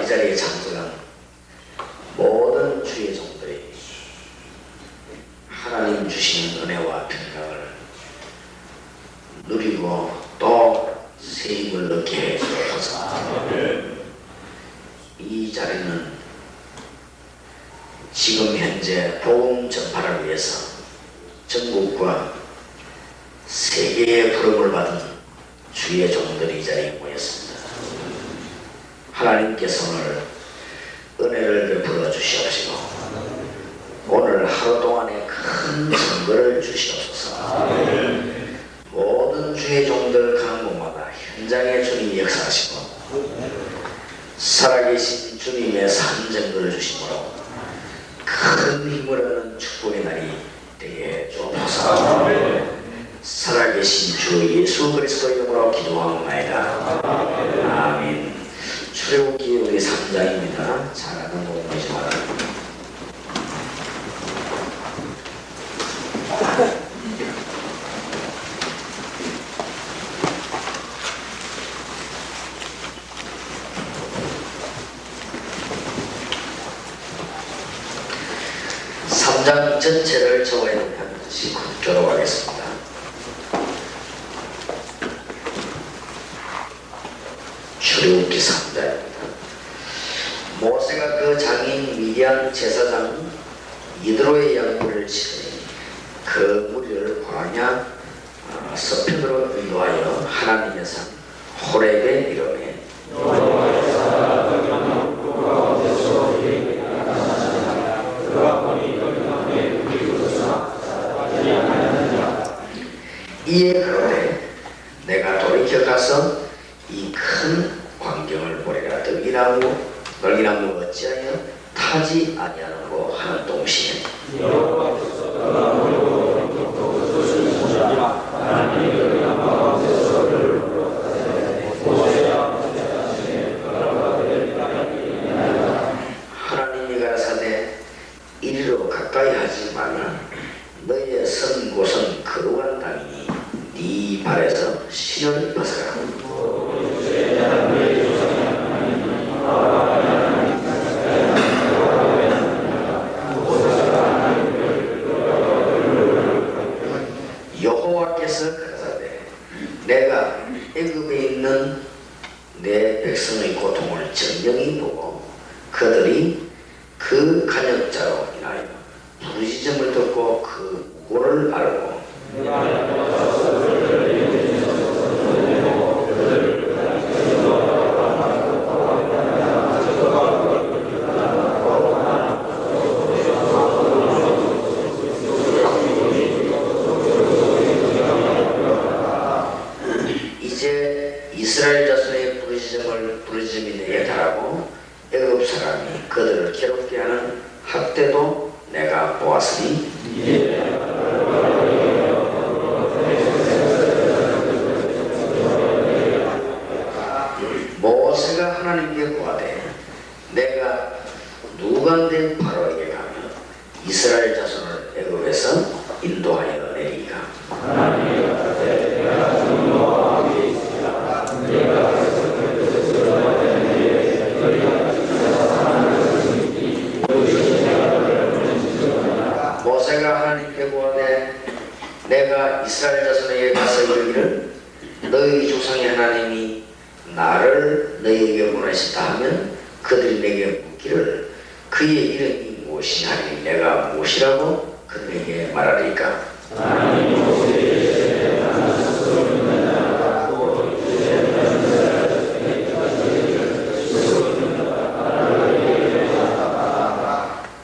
이 자리에 참석한 모든 주의 종들이 하나님 주시는 은혜와 평강을 누리고 또 새 힘을 얻게 해 주옵소서. 이 자리는 지금 현재 복음 전파를 위해서 전국과 세계의 부름을 받은 주의 종들이 이 자리에 모였습니다. 하나님께서 오늘 은혜를 베풀어 주시옵시고 오늘 하루 동안에 큰 선거를 주시옵소서. 모든 주의 종들 가는 곳마다 현장에 주님이 역사하시고 살아계신 주님의 산증거를 주심으로 큰 힘을 얻는 축복의 날이 되게 주옵소서. 살아계신 주 예수 그리스도 이름으로 기도하옵나이다. 아멘. 출애굽기 우리 3장입니다. 잘하는 공부하지 마라. 장 전체를 적어야 되면 시국조로 하겠습니다. 출애굽기 3장입니다. 모세가 그 장인 미디안 제사장 이드로의 양무리를 치르니 그 무리를 광야 서편으로 인도하여 하나님의 산 호렙에 이르매 이에 그러되 내가 돌이켜 가서 이 큰 광경을 보리라. 널기나무 어찌하여 타지 아니하는고 하는 동시에 하나님이 가라사대 이리로 가까이 하지 말라. 너희의 선 곳은 거룩한 땅이니 네 발에서 실을 벗어라. 여호와께서 가라사대 내가 애굽에 있는 내 백성의 고통을 정령히 보고 그들이 그 간역자로 인하여 부르짖음을 듣고 그 우고를 알고 이제 이스라엘 자손의 부르짖음이 내게 달하고 애굽 사람이 그들을 괴롭게 하는 학대도 내가 보았으니 모세가 하나님께 구하되 내가 누간된 바로에게 가며 이스라엘 자손을 애굽에서 인도하여 내리까 모세가 하나님께 구하되 내가 이스라엘 자손에게 가서 이르기를 너희 조상의 하나님이 나를 너희에게 보내신다 하면 그들이 내게 묻기를 그의 이름이 무엇이냐 하니 내가 무엇이라고 그들에게 말하리까.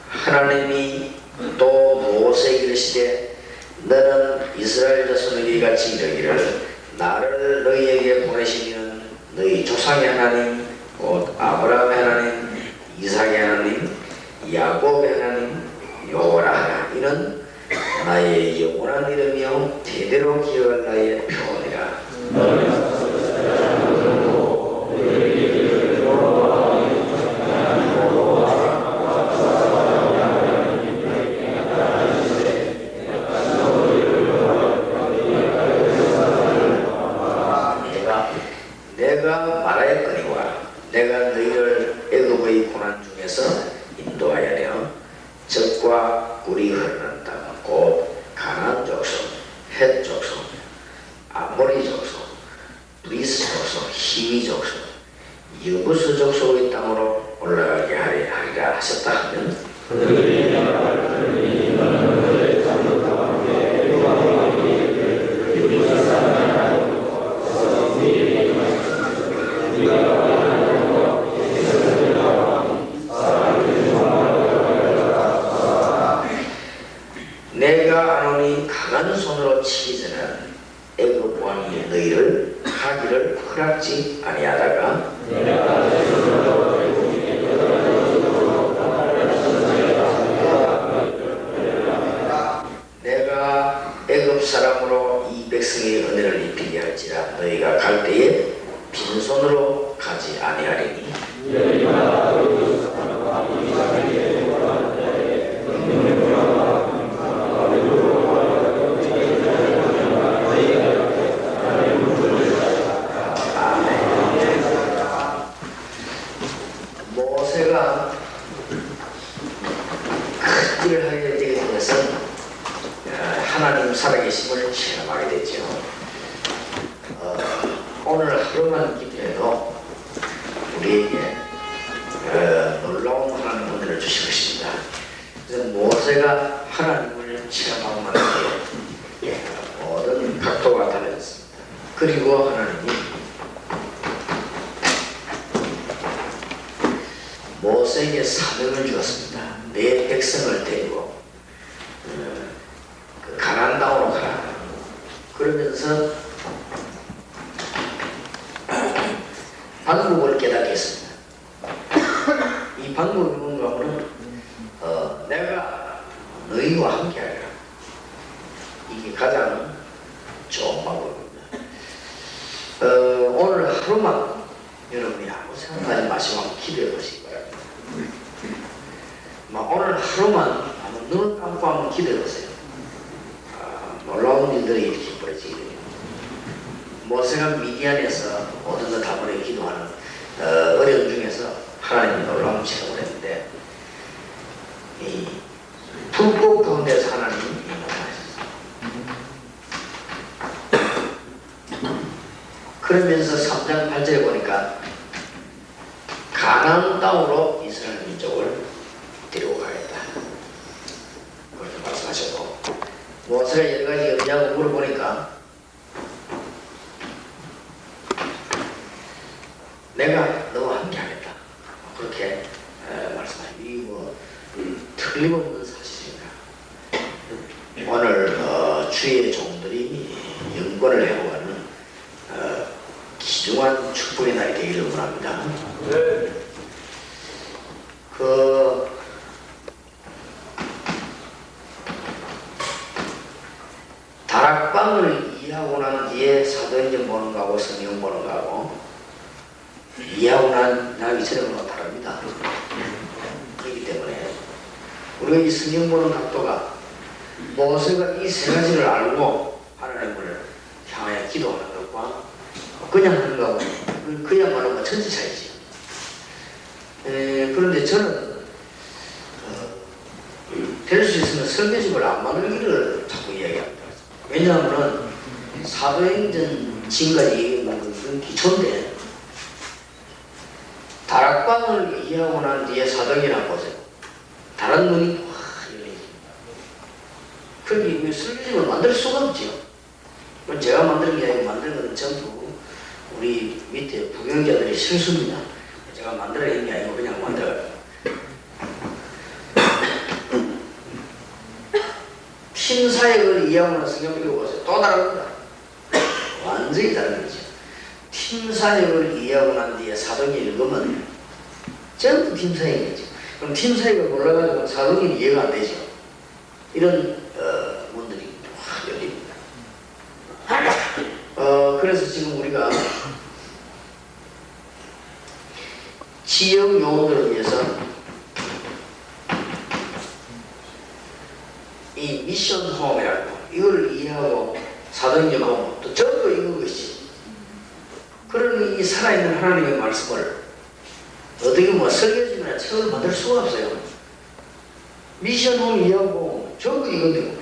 하나님이 또 모세에게 이르시되 너는 이스라엘 자손에게 같이 이르기를 나를 너희에게 보내시는 너희 조상의 하나님 곧 아브라함의 하나님 이삭의 하나님 야곱의 하나님 여호와라 하라. 이는 나의 영원한 이름이요 대대로 기억할 나의 표언이라. 내가 말하였거니와 내가 너희를 애굽 너희 고난 중에서 인도하여 내어 젖과 꿀이 흐르는 땅 곧 가나안 족속, 헷 족속, 아모리 족속, 브리스 족속, 히위 족속, 여부스 족속의 땅으로 올라가게 하리라 하셨다 하면 내가 아노니 강한 손으로 치기 전에 애굽 왕이 너희를 하기를 허락지 아니하다가 내가 애굽 사람으로 이 백성의 은혜를 입히게 할지라 너희가 갈 때에 빈손으로 가지 아니하리니 모세가 큰 일을 하게 되게 된 것은 하나님 살아계심을 체험하게 되죠. 오늘 하루만 기도해도 우리에게 놀라운 하나님 은혜를 주실 것입니다. 그래서 모세가 하나님을 체험하고 난 뒤에 모든 각도가 달라졌습니다. 그리고 하나님이 모세에게 사명을 주었습니다. 내 백성을 데리고 가나안 땅으로 가라. 그러면서 방법을 깨닫게 했습니다. 이 방법이 뭔가 하면 내가 너희와 함께하리라. 이게 가장 좋은 방법입니다. 오늘 하루만 여러분이 아무 생각하지 마시고 한번 기도해 보시기 바랍니다. 오늘 하루만 한번 눈을 감고 한번 기도해 보세요. 놀라운 일들이 이렇게 벌어지게 됩니다. 모세가 미디안에서 모든 것 다 버리고 기도하는 어려움 중에서 하나님이 놀라운 체험을 했는데 이 불꽃 가운데서 하나님이 임하셨어요. 그러면서 3장 8절에 보니까 가나안 땅으로 이스라엘 민족을 데리고 가겠다. 그렇게 말씀하셨고 모세가 여러 가지 없냐고 물어보니까 내가 너와 함께 하겠다. 그렇게 말씀하셨고 이거 틀림없는 사실입니다. 오늘 주의 종들이 영권을 회복하는 귀중한 축복의 날이 되기를 원합니다. 네. 다락방을 이해하고 난 뒤에 사도행전 보는 거하고 성경 보는 거하고 이해하고 나기 전에는 다릅니다. 그렇기 때문에 우리가 이 성경 보는 각도가 모세가 이 세 가지를 알고 하나님을 향하여 기도하는 것과 그냥 하는 거하고 그야말로 천지 차이지. 그런데 저는 될 수 있으면 설교집을 안 만들기를 자꾸 이야기합니다. 왜냐하면 사도행전 지금까지 얘기한 건 기초인데 다락방을 이해하고 난 뒤에 사도행전을 보세요. 다른 눈이 확 열리죠. 그러니 설교집을 만들 수가 없죠. 제가 만드는 게 아니고 만드는 건 전부 우리 밑에 부경자들의 실수입니다. 제가 만들어낸 게 아니고 그냥 만들어요. 팀사역을 이해하고 성경 읽어보세요. 또 다릅니다. 완전히 다른 거죠. 팀사역을 이해하고 난 뒤에 사도행전 읽으면 전부 팀사역이죠. 그럼 팀사역을 몰라가지고 사도행전 이해가 안 되죠. 이런 문들이 확 열립니다. 그래서 지금 우리가 지역 요원들을 위해서 이 미션 홈이라고 이걸 이해하고 사도행전 보면 또 전부 읽은 것이 그러니 이 살아있는 하나님의 말씀을 어떻게 뭐 설계지나 책을 만들 수가 없어요. 미션홈 이하고 전부 이건데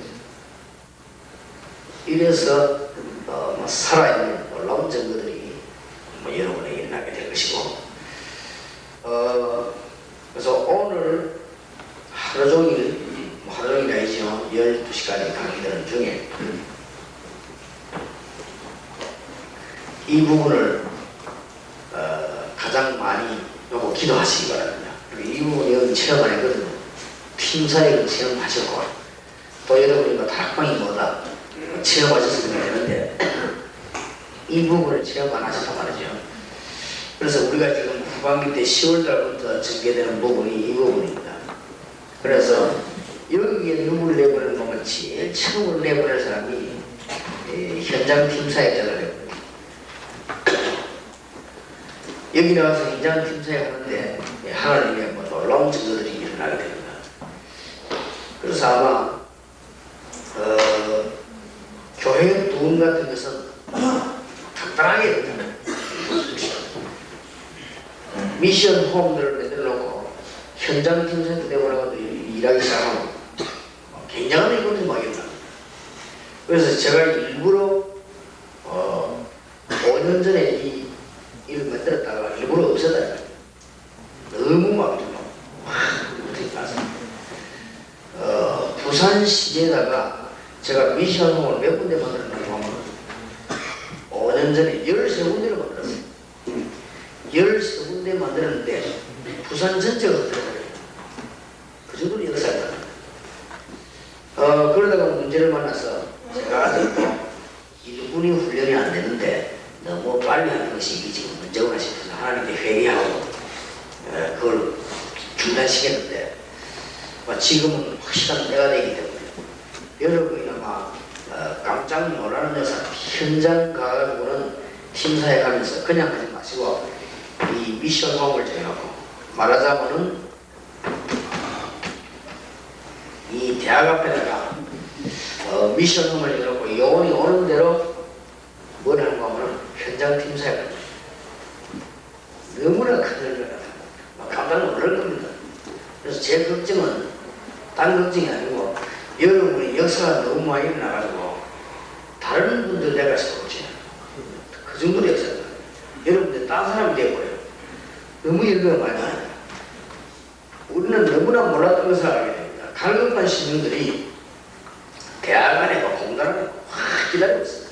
이래서 뭐 살아있는 놀라운 증거들이 뭐 여러분에게 일어나게 될 것이고 그래서 오늘 하루 종일 하루 종일 아니죠. 12시까지 강의되는 중에 이 부분을 가장 많이 요거 기도하시기 바랍니다. 그리고 이 부분 여기 체험 안 했거든요. 팀사역을 체험하셨고 또 여러분이 뭐 다락방이 뭐다 체험하셨으면 되는데 이 부분을 체험 안 하셨단 말이죠. 그래서 우리가 지금 후반기 때 10월달부터 전개되는 부분이 이 부분입니다. 그래서 여기에 누구를 내보내는 거면 제일 처음으로 내보낼 사람이 현장 팀사역자를 내보내요. 여기 나와서 현장 팀사역 하는데 하나님의 뭐 놀라운 증거들이 일어나게 됩니다. 그래서 아마 교회 도움 같은 것은 간단하게 미션 홈들을 만들어놓고 현장 팀사역 내보내고 일하기 시작하고 굉장한 일들이 막 일어납니다. 그래서 제가 일부러 5년 전에 이 일을 만들었다가 일부러 없애다. 너무 막 어떻게 가서 부산시에다가 제가 미션홈을 몇 군데 만들었냐고 하면 5년 전에 13군데를 만들었어요. 13군데 만들었는데 부산 전체가 들어가요. 그 정도로 역사가 그러다가 문제를 만나서 제가 아직도 일꾼이 훈련이 안 되는데 너무 빨리 하는 것이 지금 문제구나 싶어서 하나님께 회개하고 그걸 중단시켰는데 지금은 확실한 때가 되기 때문에 여러분이 아마 깜짝 놀라는 역사 현장 가가지고는 팀사에 가면서 그냥 하지 마시고 이 미션 홈을 정해놓고 말하자면은 이 대학 앞에다가 미션 홈을 정해놓고 요원이 오는 대로 뭘 하는 거 하면 현장 팀사에 너무나 큰 일을 막 깜짝 놀랄 겁니다. 그래서 제 걱정은 딴 걱정이 아니고 여러분의 역사가 너무 많이 일어나가지고 다른 분들 내가 싶었지 그 정도로 역사가 여러분들 딴 사람이 되어버려요. 너무 일가 많이 나요. 우리는 너무나 몰랐던 것을 알게 됩니다. 갈급한 시민들이 대학 안에 공단 안에 확 기다리고 있습니다.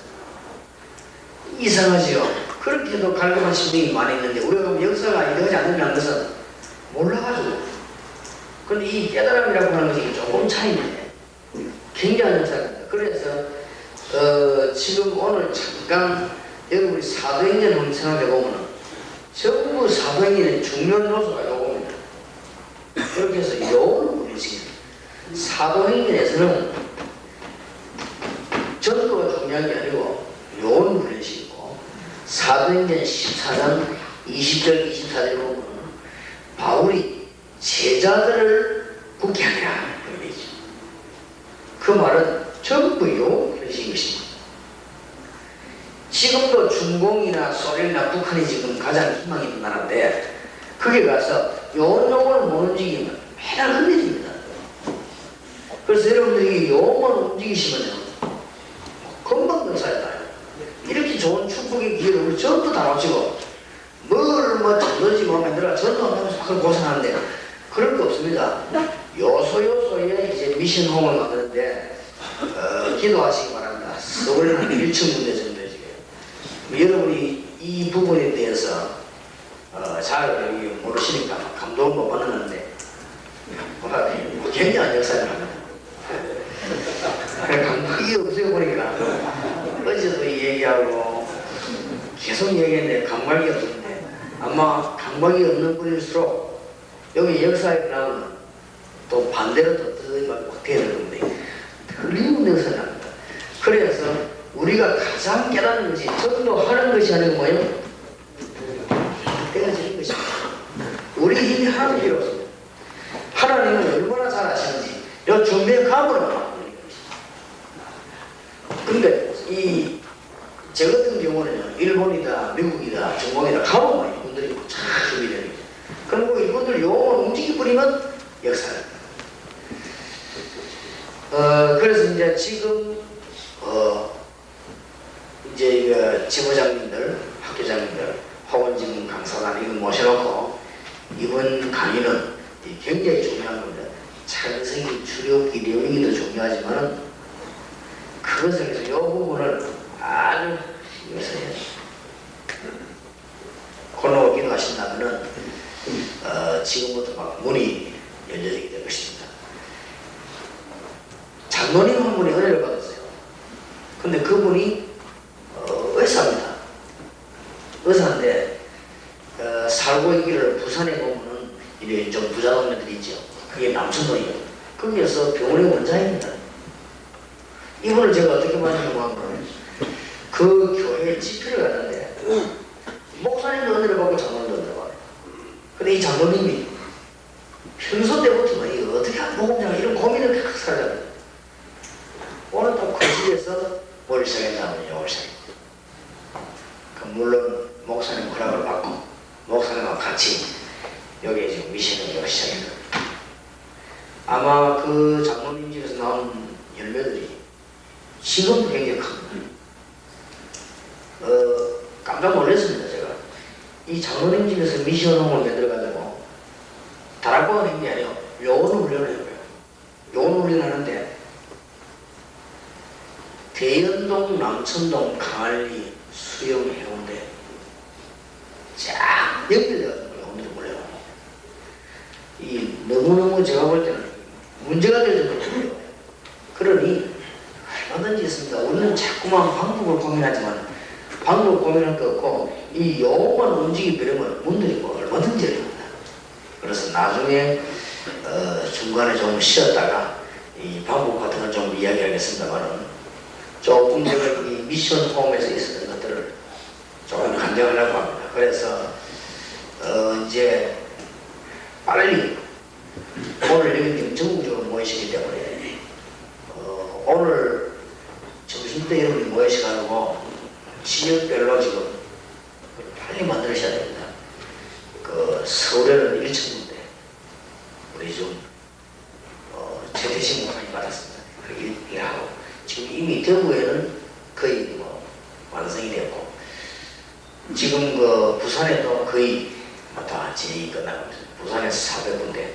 이상하지요. 그렇게도 갈급한 심정이 많이 있는데 우리가 역사가 이러지 않는다는 것은 몰라가지고 근데 이 깨달음이라고 하는 것이 조금 차이인데 굉장한 역사입니다. 그래서 지금 오늘 잠깐 여러분이 사도행전 한번 생각해보면 전부 사도행전의 중요한 요소가 요겁니다. 그렇게 해서 요거는 우리식입니다. 사도행전에서는 전도가 중요한 게 아니고 요원 훈련식이고 사도행전 14장 20절 24절 보면 바울이 제자들을 굳게 하리라 그런 얘기죠. 그 말은 전부 요원 훈련식인 것입니다. 지금도 중공이나 소련이나 북한이 지금 가장 희망이 있는 나라인데 거기 가서 요원을 못 움직이면 매달 흔들립니다. 그래서 여러분들이 요원만 움직이시면요 금방 역사했다. 이렇게 좋은 축복의 기회를 우리 전부 다 놓치고 뭘 전도지 뭐 만들어 전도하면서 그걸 고생하는데 그럴 거 없습니다. 요소요소에 이제 미션홈을 만드는데 기도하시기 바랍니다. 서울 한 1천 군데 정도 지금 여러분이 이 부분에 대해서 잘 모르시니까 감동을 못 받는데 굉장한 역사를 합니다. 감동이 없어요 보니까 어제도 얘기하고 계속 얘기했는데 감각이 없는데 아마 감각이 없는 분일수록 여기 역사에 나오면 또 반대로 또 어떻게 되는 건데 틀림없는 역사가 납니다. 그래서 우리가 가장 깨닫는 것이 전도하는 것이 아니고 뭐예요? 떼어지는 것입니다. 우리 힘이 하나도 필요 없습니다. 하나님은 얼마나 잘 아시는지 이 준비의 감으로 나옵니다. 근데 제 같은 경우는 일본이다 미국이다 중공이다 가보면 이분들이 잘 준비되는 거죠. 그럼 지금 이제 이거 지부장님들, 학교장님들, 혹은 지금 강사단 이거 모셔놓고 이번 강의는 굉장히 중요한 겁니다. 창세기, 출애굽기, 레위기도 중요하지만 그것을 위해서 이 부분을 아주 이것을 권하고 기도하신다면은 지금부터 막 문이 열려지게 될 것입니다. 장로님 한 분이 은혜를 받았어요. 근데 그분이 의사입니다. 의사인데 살고 있기를 부산에 보면은 이래 좀 부자 동네들이 있죠. 그게 남천동이에요. 거기에서 병원의 원장입니다. 이분을 제가 어떻게 봤냐고 하면 그 교회에 집회를 갔는데 목사님도 은혜를 받고 장로님도 은혜를 받아요. 근데 이 장로님이 평소 때부터 이거 어떻게 하면 복음장 이런 고민을 계속 살잖아요. 오늘 또 그 집에서 뭘 시작했냐면 영어를 시작했어요. 물론 목사님 허락을 받고 목사님과 같이 여기에 지금 미션을 여기 시작했어요. 아마 그 장로님 집에서 나온 열매들이 지금도 굉장히 큽니다. 깜짝 놀랐습니다. 제가 이 장로님 집에서 미션홈을 만들어가지고 다락방 하는 게 아니에요. 요원 훈련을 해요. 요원 훈련을 하는데 대연동, 남천동, 강안리, 수영, 해운대 쫙 연결돼가지고 요원들이 몰려요. 이 너무너무 제가 볼 때는 문제가 될 정도로 그러니 얼마든지 있습니다. 우리는 자꾸만 방법을 고민하지만 방법 고민할 거 없고 이 요만 움직이려면 문들이 뭐 얼마든지 열립니다. 그래서 나중에 중간에 좀 쉬었다가 이 방법 같은 걸 좀 이야기하겠습니다만은 조금 제가 이 미션 홈에서 있었던 것들을 조금 간증하려고 합니다. 그래서 이제 빨리 오늘 여기 전국적으로 모이시기 때문에 오늘 점심때 여러분이 모이시가지고 지역별로 지금 빨리 만드셔야 됩니다. 그 서울에는 1,000군데 우리 좀 최대식 목사님 받았습니다. 그 일하고 지금 이미 대구에는 거의 뭐 완성이 됐고 지금 그 부산에도 거의 다 진행이 끝나고 있습니다. 부산에서 400군데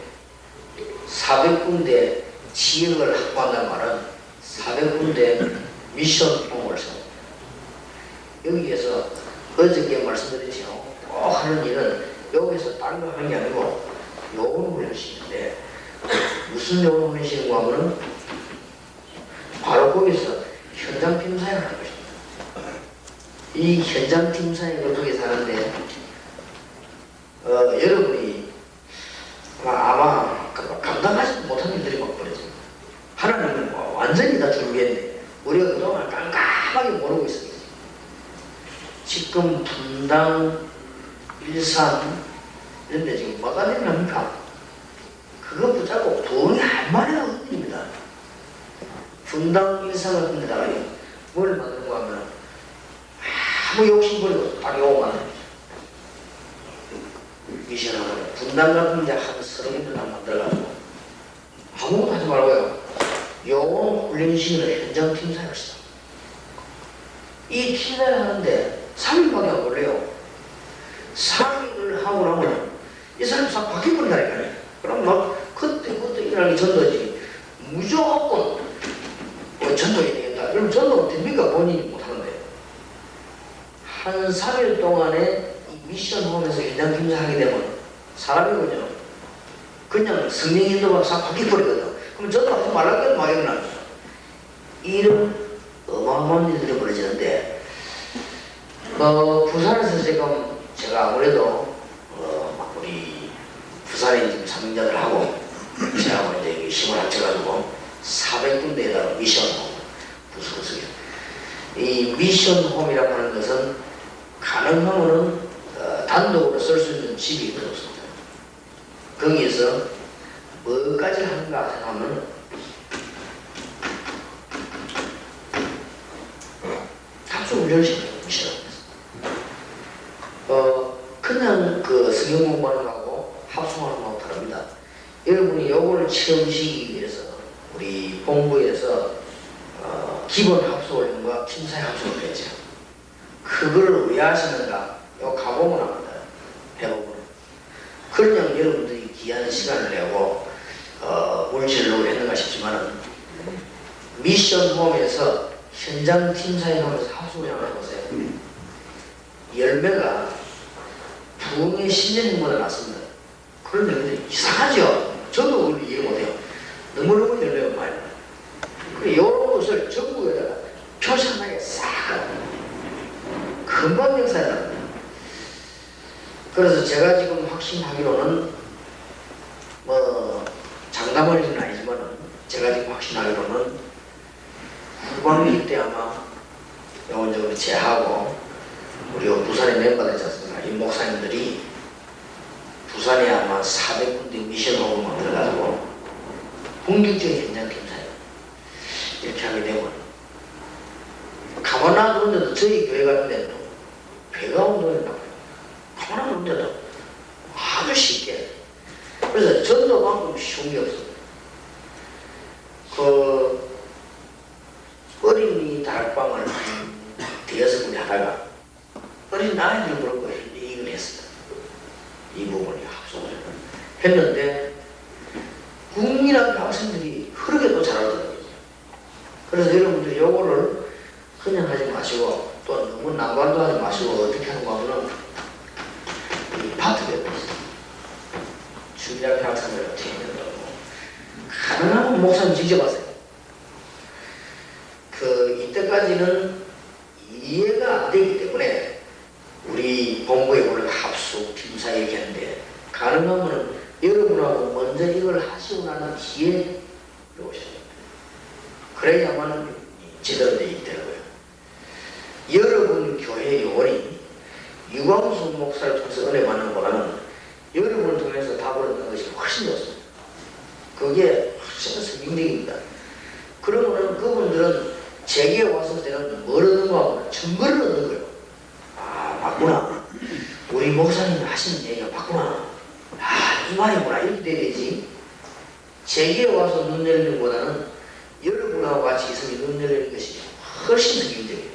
400군데 지역을 확보한다는 말은 400군데 미션 홈을 세웁니다. 여기에서 어저께 말씀드렸지요. 꼭 하는 일은 여기서 다른 거 하는 게 아니고 요원을 하시는데 무슨 요원을 하시는가 하면은 바로 거기서 현장 팀 사역을 하는 것입니다. 이 현장 팀 사역을 거기서 하는데 여러분이 아마 감당하지 못하는 일들이 막 벌어집니다. 하나님은 뭐 완전히 다 준비했네. 우리가 그동안 깜깜하게 모르고 있습니다. 지금 분당, 일산 이런 데 지금 뭐가 되합니까? 그거 붙잡고 돈이 한마리가 흔들립니다. 분당, 일산 같은 데다가 뭘 만드는가 하면 아무 욕심 버리고 딱 요거만 합니다. 미션하고 분당 같은 데 한 30군데 다 만들어가지고 아무것도 하지 말고요. 요원 훈련시키는 현장 팀사를 시작. 이 팀사를 하는데 3일밖에 안 걸려요. 3일을 하고 나면 이 사람이 싹 바뀌어버린다니까요. 그럼 막 그때 일어나기 전도지 무조건 전도해야 되겠다. 그럼 전도 됩니까? 본인이 못하는데. 한 3일 동안에 이 미션 홈에서 현장 팀사 하게 되면 사람이거든요. 그냥 성령 인도가 싹 바뀌어버리거든. 그럼 전도하지 말라고 해도 막 일어납니다. 이런 어마어마한 일들이 벌어지는데 부산에서 지금 제가 아무래도 우리 부산에 지금 사명자들하고 제가 이제 힘을 합쳐가지고 400군데에다가 미션홈 부수고서요. 이 미션홈이라고 하는 것은 가능하면은 단독으로 쓸 수 있는 집이 없습니다. 거기에서 뭐까지 하는가 생각하면 합숙 훈련시켜요. 미션홈에서. 그냥 그 성경 공부하는 거하고 합숙하는 거하고 다릅니다. 여러분이 요거를 체험시키기 위해서 우리 본부에서 기본 합수훈련과 팀사의 합수훈련이죠. 그거를 왜 하시는가? 이거 가보면 합니다. 배우고는. 그러면 여러분들이 귀한 시간을 내고 물질로 했는가 싶지만은 미션 홈에서 현장 팀사에 가면서 합수훈련을 해보세요. 열매가 부흥의 신년보다 낫습니다. 그런 열매들이 이상하죠? 저도 그걸 이해 못해요. 너무너무 열매가 많이 나요. 이런 것을 전국에다가 표시하게 싹 금방 역사에 납니다. 그래서 제가 지금 확신하기로는 뭐 장담은 아니지만은 제가 지금 확신하기로는 후반기 때 아마 영원적으로 제하고 우리 부산의 멤버들 있지 않습니까? 이 목사님들이 부산에 아마 400군데 미션홈을 만들어가지고 본격적인 현장 팀사예요. 이렇게 하게 되면 가만 놔두는데도 저희 교회 같은 데는 배가 운동이 나와요. 가만 놔두는데도 아주 쉽게. 그래서 전도만큼 쉬운 게 없습니다. 그 어린이 다락방을 한 대여섯 분이 하다가 어린 아이들 그런 거에 이익을 했습니다. 이 부분이 합성을 했는데 국민학교 학생들이 흐르게도 잘하더라고요. 그래서 여러분들 요거를 그냥 하지 마시고 또 너무 난관도 하지 마시고 어떻게 하는가 하면은 이 파트 배우고 있어요. 주일학교 학생들 어떻게 했는다고 가능하면 목사님 직접 하세요. 이때까지는 이해가 안 되기 때문에 우리 본부에 원래 합숙, 팀사 얘기하는데 가능하면 여러분하고 먼저 이걸 하시고 나는 뒤에 오셔야 됩니다. 그래야만 제대로 되어 있더라고요. 여러분 교회 요원이 유광수 목사를 통해서 은혜 받는 것보다는 여러분을 통해서 답을 얻는 것이 훨씬 좋습니다. 그게 훨씬 성경적입니다. 그러면은 그분들은 제게 왔을 때는 뭘 얻는 거하고 증거를 얻는 거예요. 아, 맞구나. 우리 목사님이 하시는 얘기가 맞구나. 아, 이 말이구나. 이렇게 돼야지. 제게 와서 눈 열리는 것보다는 여러분하고 같이 있으면 눈 열리는 것이 훨씬 성경적이에요.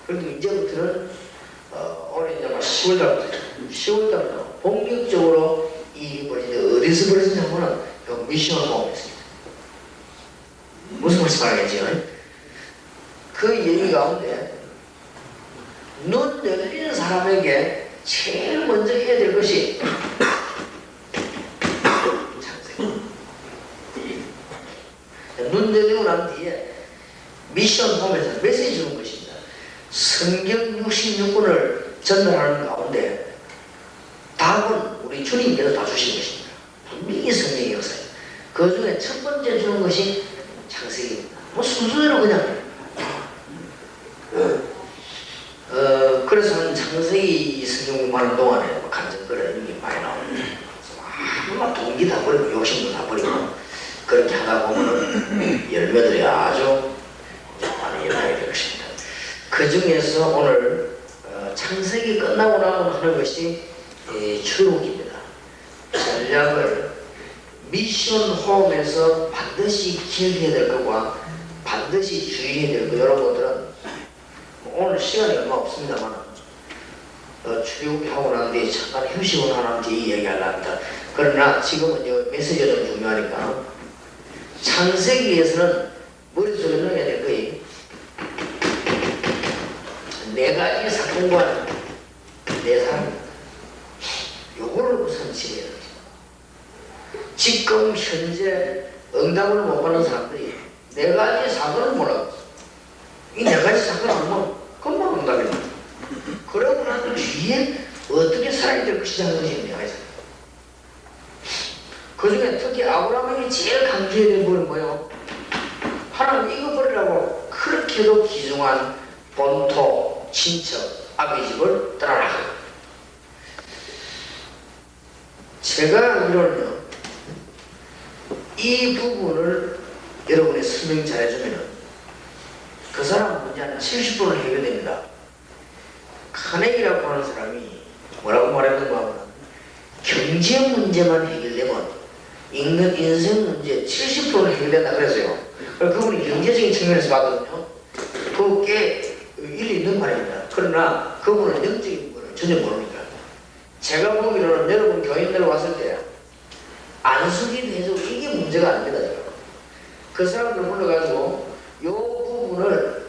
그리고 이제부터는 올해 이제 10월달부터 본격적으로 이 벌이는데 어디서 벌어지냐면은 미션을 보고 있습니다. 무슨 말씀 알겠지요? 그 얘기 가운데 눈 열리는 사람에게 제일 먼저 해야 될 것이 창세기. 눈 열리고 난 뒤에 미션 홈에서 메시지 주는 것입니다. 성경 66권을 전달하는 가운데 답은 우리 주님께서 다 주신 것입니다. 분명히 성경의 역사예요. 그 중에 첫 번째 주는 것이 창세기입니다. 뭐 순서대로 그냥 그래서 한 창세기 성경 공부하는 동안에 간증거리 이런 게 많이 나옵니다. 막 동기 다 버리고 욕심도 다 버리고 그렇게 하다 보면 열매들이 아주 많이 일어나게 될 것입니다. 그 중에서 오늘 창세기 끝나고 나면 하는 것이 출애굽기입니다. 전략을 미션 홈에서 반드시 기억해야 될 것과 반드시 주의해야 될 것 이런 것들은 오늘 시간이 얼마 없습니다만 출애굽기 하고 난 뒤에 잠깐 휴식을 하는 뒤에 얘기하려고 합니다. 그러나 지금은 메시지가 좀 중요하니까 창세기에서는 머릿속에 넣어야 될 거예요. 네 가지 사건과 네 사람 요거를 우선 지내야 돼요. 지금 현재 응답을 못 받는 사람들이 네 가지 사건을 몰라요. 이 네 가지 사건을 알면 금방 응답입니다. 그러고 난 뒤에 어떻게 살아야 될 것이냐 하는 것이 네 가지. 그 중에 특히 아브라함에게 제일 강조해야 될 부분은 뭐예요? 하나님 이거 버리라고 그렇게도 귀중한 본토, 친척, 아비 집을 떠나라. 제가 알기로는요, 이 부분을 여러분이 설명 잘해주면 그 사람 문제 한 70%는 해결됩니다. 카네기라고 하는 사람이 뭐라고 말했는가 하면 경제 문제만 해결되면 인생 문제 70%는 해결된다 그랬어요. 그분이 경제적인 측면에서 봤거든요. 말입니다. 그러나 그분은 영적인 걸 전혀 모릅니다. 제가 보기로는 여러분 교인들 왔을 때 안수기도 해주고 이게 문제가 아닙니다. 지금. 그 사람들 불러가지고 이 부분을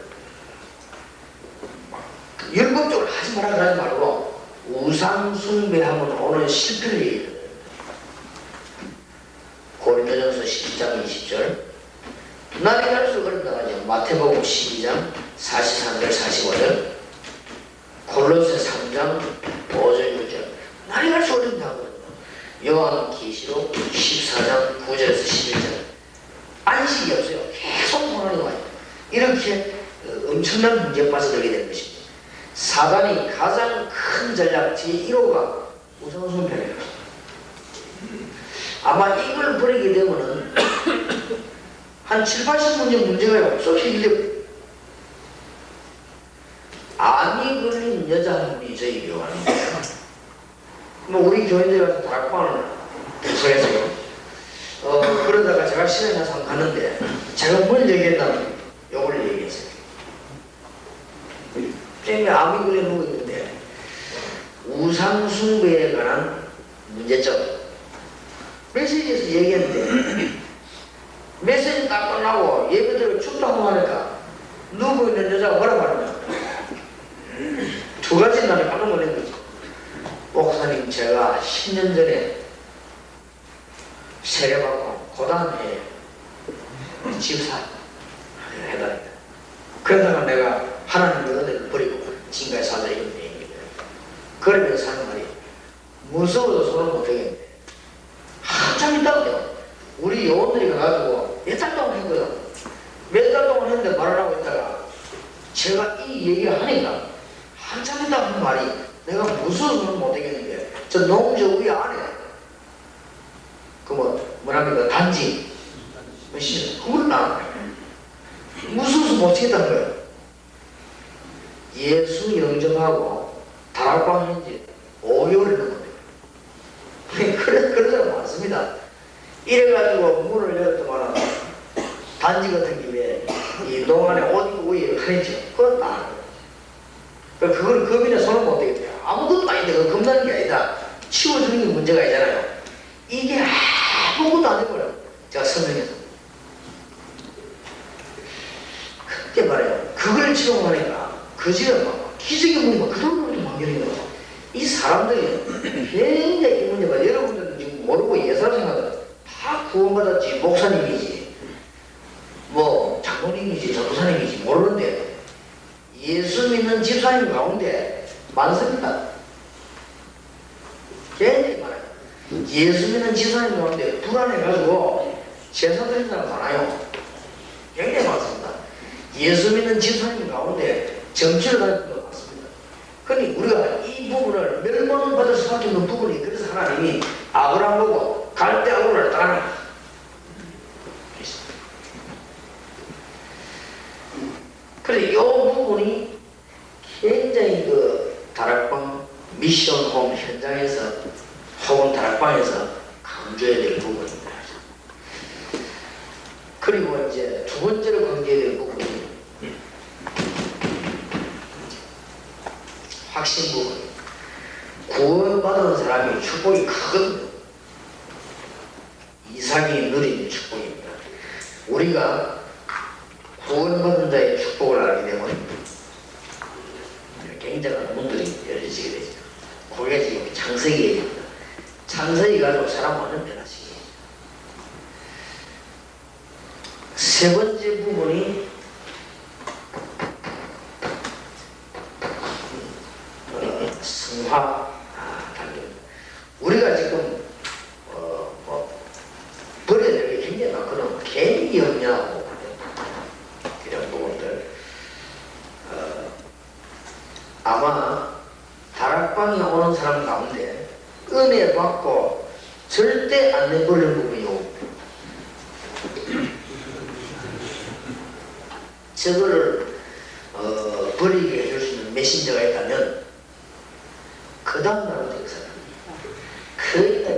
율법적으로 하지 말고 우상 숭배하면 오는 실패를 얘기해요. 고린도전서 12장 20절 날이 갈수록 그런다 하죠. 마태복음 12장 43절 45절 골로새 3장 5절 6절 날이 갈수록 그런다 하거든요. 요한계시록 14장 9절에서 11절 안식이 없어요. 계속 고난이 와요. 이렇게 엄청난 문제에 빠져들게 되는 것입니다. 사단이 가장 큰 전략 제1호가 우상숭배예요. 아마 이걸 버리게 되면은 한 7, 80문제 문제가 없어지게 됩니다. 암이 걸린 여자 한 분이 저희 교환입니다. 뭐 우리 교인들 가서 다락방을 부서했어요. 그러다가 제가 시간이 나서 갔는데 제가 뭘 얘기했냐면 요걸 얘기했어요. 쌤이 암이 걸려 누워 있는데 우상숭배에 관한 문제점 메시지에서 얘기했는데 메시지 딱 끝나고 예배드리고 축도하고 하니까 누워 있는 여자가 뭐라 말하냐 두 가지 날에 깜짝 놀란 거지. 목사님 제가 10년 전에 세례받고 그 다음에 집사 해달라. 그러다가 내가 하나님의 은혜를 버리고 지금까지 살다 이런 얘기입니다. 그러면서 하는 말이 무서워서 손을 못 대겠는데 한참 있다고요. 우리 요원들이 가가지고 몇 달 동안 했거든. 몇 달 동안 했는데 말을 하고 있다가 제가 이 얘기를 하니까 한참 있다고 하는 말이 내가 무서워서 손을 못 대겠는데 저 농저 우리 안에 그 뭐랍니까 단지 몇시 그걸 나 무서워서 못 치겠다는 거예요. 예수 영접하고 다락방 현지 5개월이 넘었대요. 그런 사람 많습니다. 이래가지고 문을 열었더만 단지 같은 김에 이 동안에 옷 입고 위에 가리죠. 그건 나 그걸 겁이나 손을 못 대겠대요. 아무것도 아닌데 그거 겁나는 게 아니다. 치워주는 게 문제가 아니잖아요. 이게 아무것도 안 해버려요. 제가 설명해서 그때 말해요. 그걸 치료하니까 그 집에 막 기적이 보니까 그 정도로 만견인 거죠. 이 사람들이 굉장히 이 문제가 여러분들은 지금 모르고 예사로 생각하면 다 구원받았지 목사님이지 뭐 장로님이지 전도사님이지 모르는데 예수 믿는 집사님 가운데 많습니다. 굉장히 많아요. 예수 믿는 집사님 가운데 불안해가지고 제사 드리는 사람 많아요. 굉장히 많습니다. 예수 믿는 집사님 가운데 정치를 다니는 것 같습니다. 그러니 우리가 이 부분을 멸망을 받을 수밖에 없는 부분이 그래서 하나님이 아브라함 보고 갈대아우를 따라 그래서 이 부분이 굉장히 그 다락방 미션홈 현장에서 혹은 다락방에서 강조해야 될 부분입니다. 그리고 이제 두 번째로 강조해야 될 부분이 확신 부분. 구원받은 사람이 축복이 크거든요. 이상이 누리는 축복입니다. 우리가 구원받은 자의 축복을 알게 되면 굉장한 문들이 열려지게 되죠. 그게 지금 창세기 얘기입니다. 창세기 가지고 사람 완전 변화시켜요. 세 번째 부분이 성화 단계입니다. 우리가 지금 버려야 될 게 굉장히 많거든. 개인이 염려하고 이런 부분들 아마 다락방에 오는 사람 가운데 은혜 받고 절대 안 내버릴 부분이요. 저거를 버리게 해줄 수 있는 메신저가 있다면 그 다음날부터 그 사람 거의 다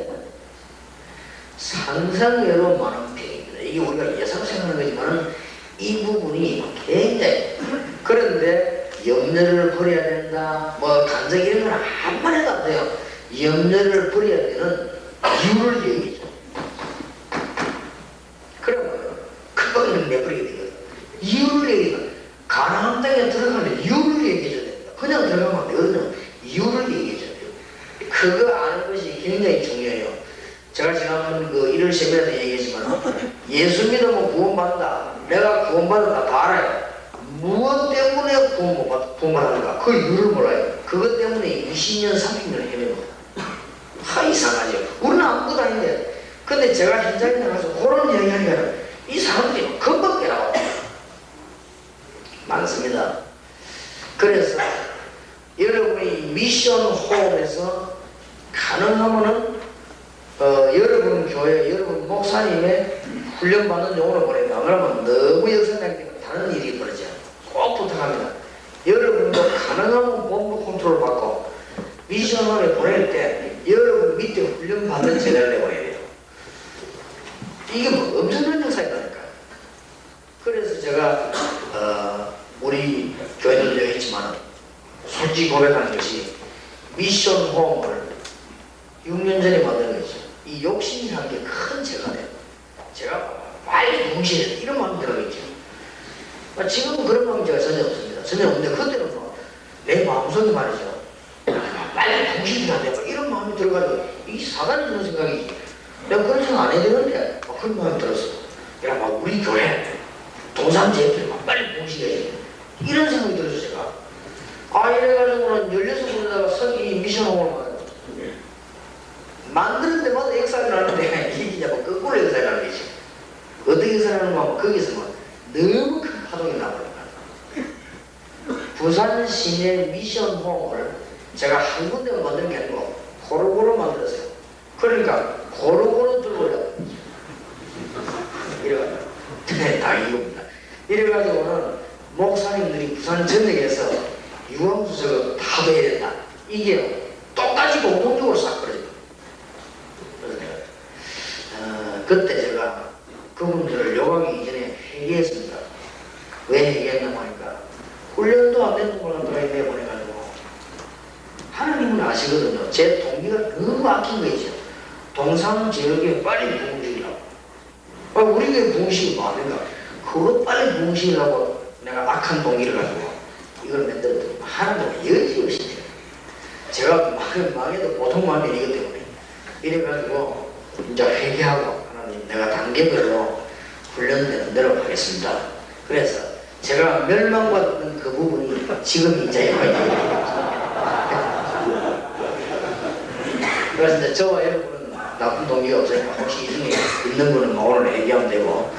상상외로 많은 병입니다. 이게 우리가 예상 생각하는 거지만 이 부분이 굉장히 그런데 염려를 버려야 된다, 뭐 간적 이런 건 한만 해도 안 돼요. 염려를 버려야 되는 이유를 얘기해줘. 그러면 금방 내버리게 되거든. 이유를 얘기해줘. 가나안 땅에 들어가는 이유를 얘기해줘야 됩니다. 그냥 들어가면 안 되거든요. 이유를 얘기해줘야 돼요. 그거 아는 것이 굉장히 중요해요. 제가 지난번 그 1월 세미나에서 얘기했지만 예수 믿으면 구원받는다. 내가 구원받았다 다 알아요. 무엇 때문에 구원받았는가? 그 이유를 몰라요. 그것 때문에 20년, 30년을 헤매는 거예요. 이상하죠. 우리는 아무것도 아닌데. 근데 제가 현장에 나가서 그런 이야기 하니까 이 사람들이 금방 깨라고. 많습니다. 그래서 여러분이 미션 홈에서 가능하면은 여러분 교회, 여러분 목사님의 훈련받는 용어를 보내면 안 그러면 너무 역사적이기 때문에 다른 일이 벌어져요. 꼭 부탁합니다. 여러분도 가능하면 본부 컨트롤 받고 미션홈에 보낼 때 여러분 밑에 훈련받는 제자를 내보내야 돼요. 이게 뭐 엄청난 역사이라니까요. 그래서 제가 우리 교회들도 했지만 솔직히 고백하는 것이 미션홈을 6년 전에 만든 거죠. 이 욕심이라는 게 큰 죄가 돼요. 제가 빨리 동시에 이런 마음이 들어있죠. 지금은 그런 마음이 제가 전혀 없습니다. 전혀 없는데 그때는 내 마음속에 말이죠. 빨리 동시에 해야 돼. 이런 마음이 들어가지고 이 사단이 드는 생각이지. 내가 그런 생각 안 해야 되는데 그런 마음이 들었어. 야, 막 우리 교회 동산제필 빨리 동시에 해야 돼. 이런 생각이 들었어 제가. 이래가지고는 16군데다가 서기 미션홈을 만드는 데마다 역사가 나는데 이게 뭐 거꾸로 역사가 나는 거지. 어떻게 역사가 나는 거기서 너무 큰 파동이 나버립니다. 부산 시내 미션홈을 제가 한 군데만 만든 게 아니고 고루고루 만들었어요. 그러니까 고루고루 들고 올라가요. 이래가지고 다 이겁니다. 이래가지고는 목사님들이 부산 전역에서 유황수석을 다 돼야 된다. 이게 똑같이 공통적으로 싹 그러죠. 그때 제가 그분들을 요구하기 이전에 회개했습니다. 왜 회개했냐고 하니까 훈련도 안 되는 걸 내보내가지고 하나님은 아시거든요. 제 동기가 너무 아낀 거죠. 동산 지역에 빨리 부흥시키라고. 우리 교회 부흥시키 많으니까 그거 빨리 부흥시키라고 내가 악한 동기를 가지고 이걸 만들었더니 하나님은 여지없이 돼요. 제가 망해도 보통 마음이 아니기 때문에 이래가지고 이제 회개하고 하나님 내가 단계별로 훈련되는 대로 하겠습니다. 그래서 제가 멸망받는 그 부분이 지금 이제 그래서 이제 저와 여러분은 나쁜 동기가 없으니까 혹시 이 중에 있는 분은 오늘 얘기하면 되고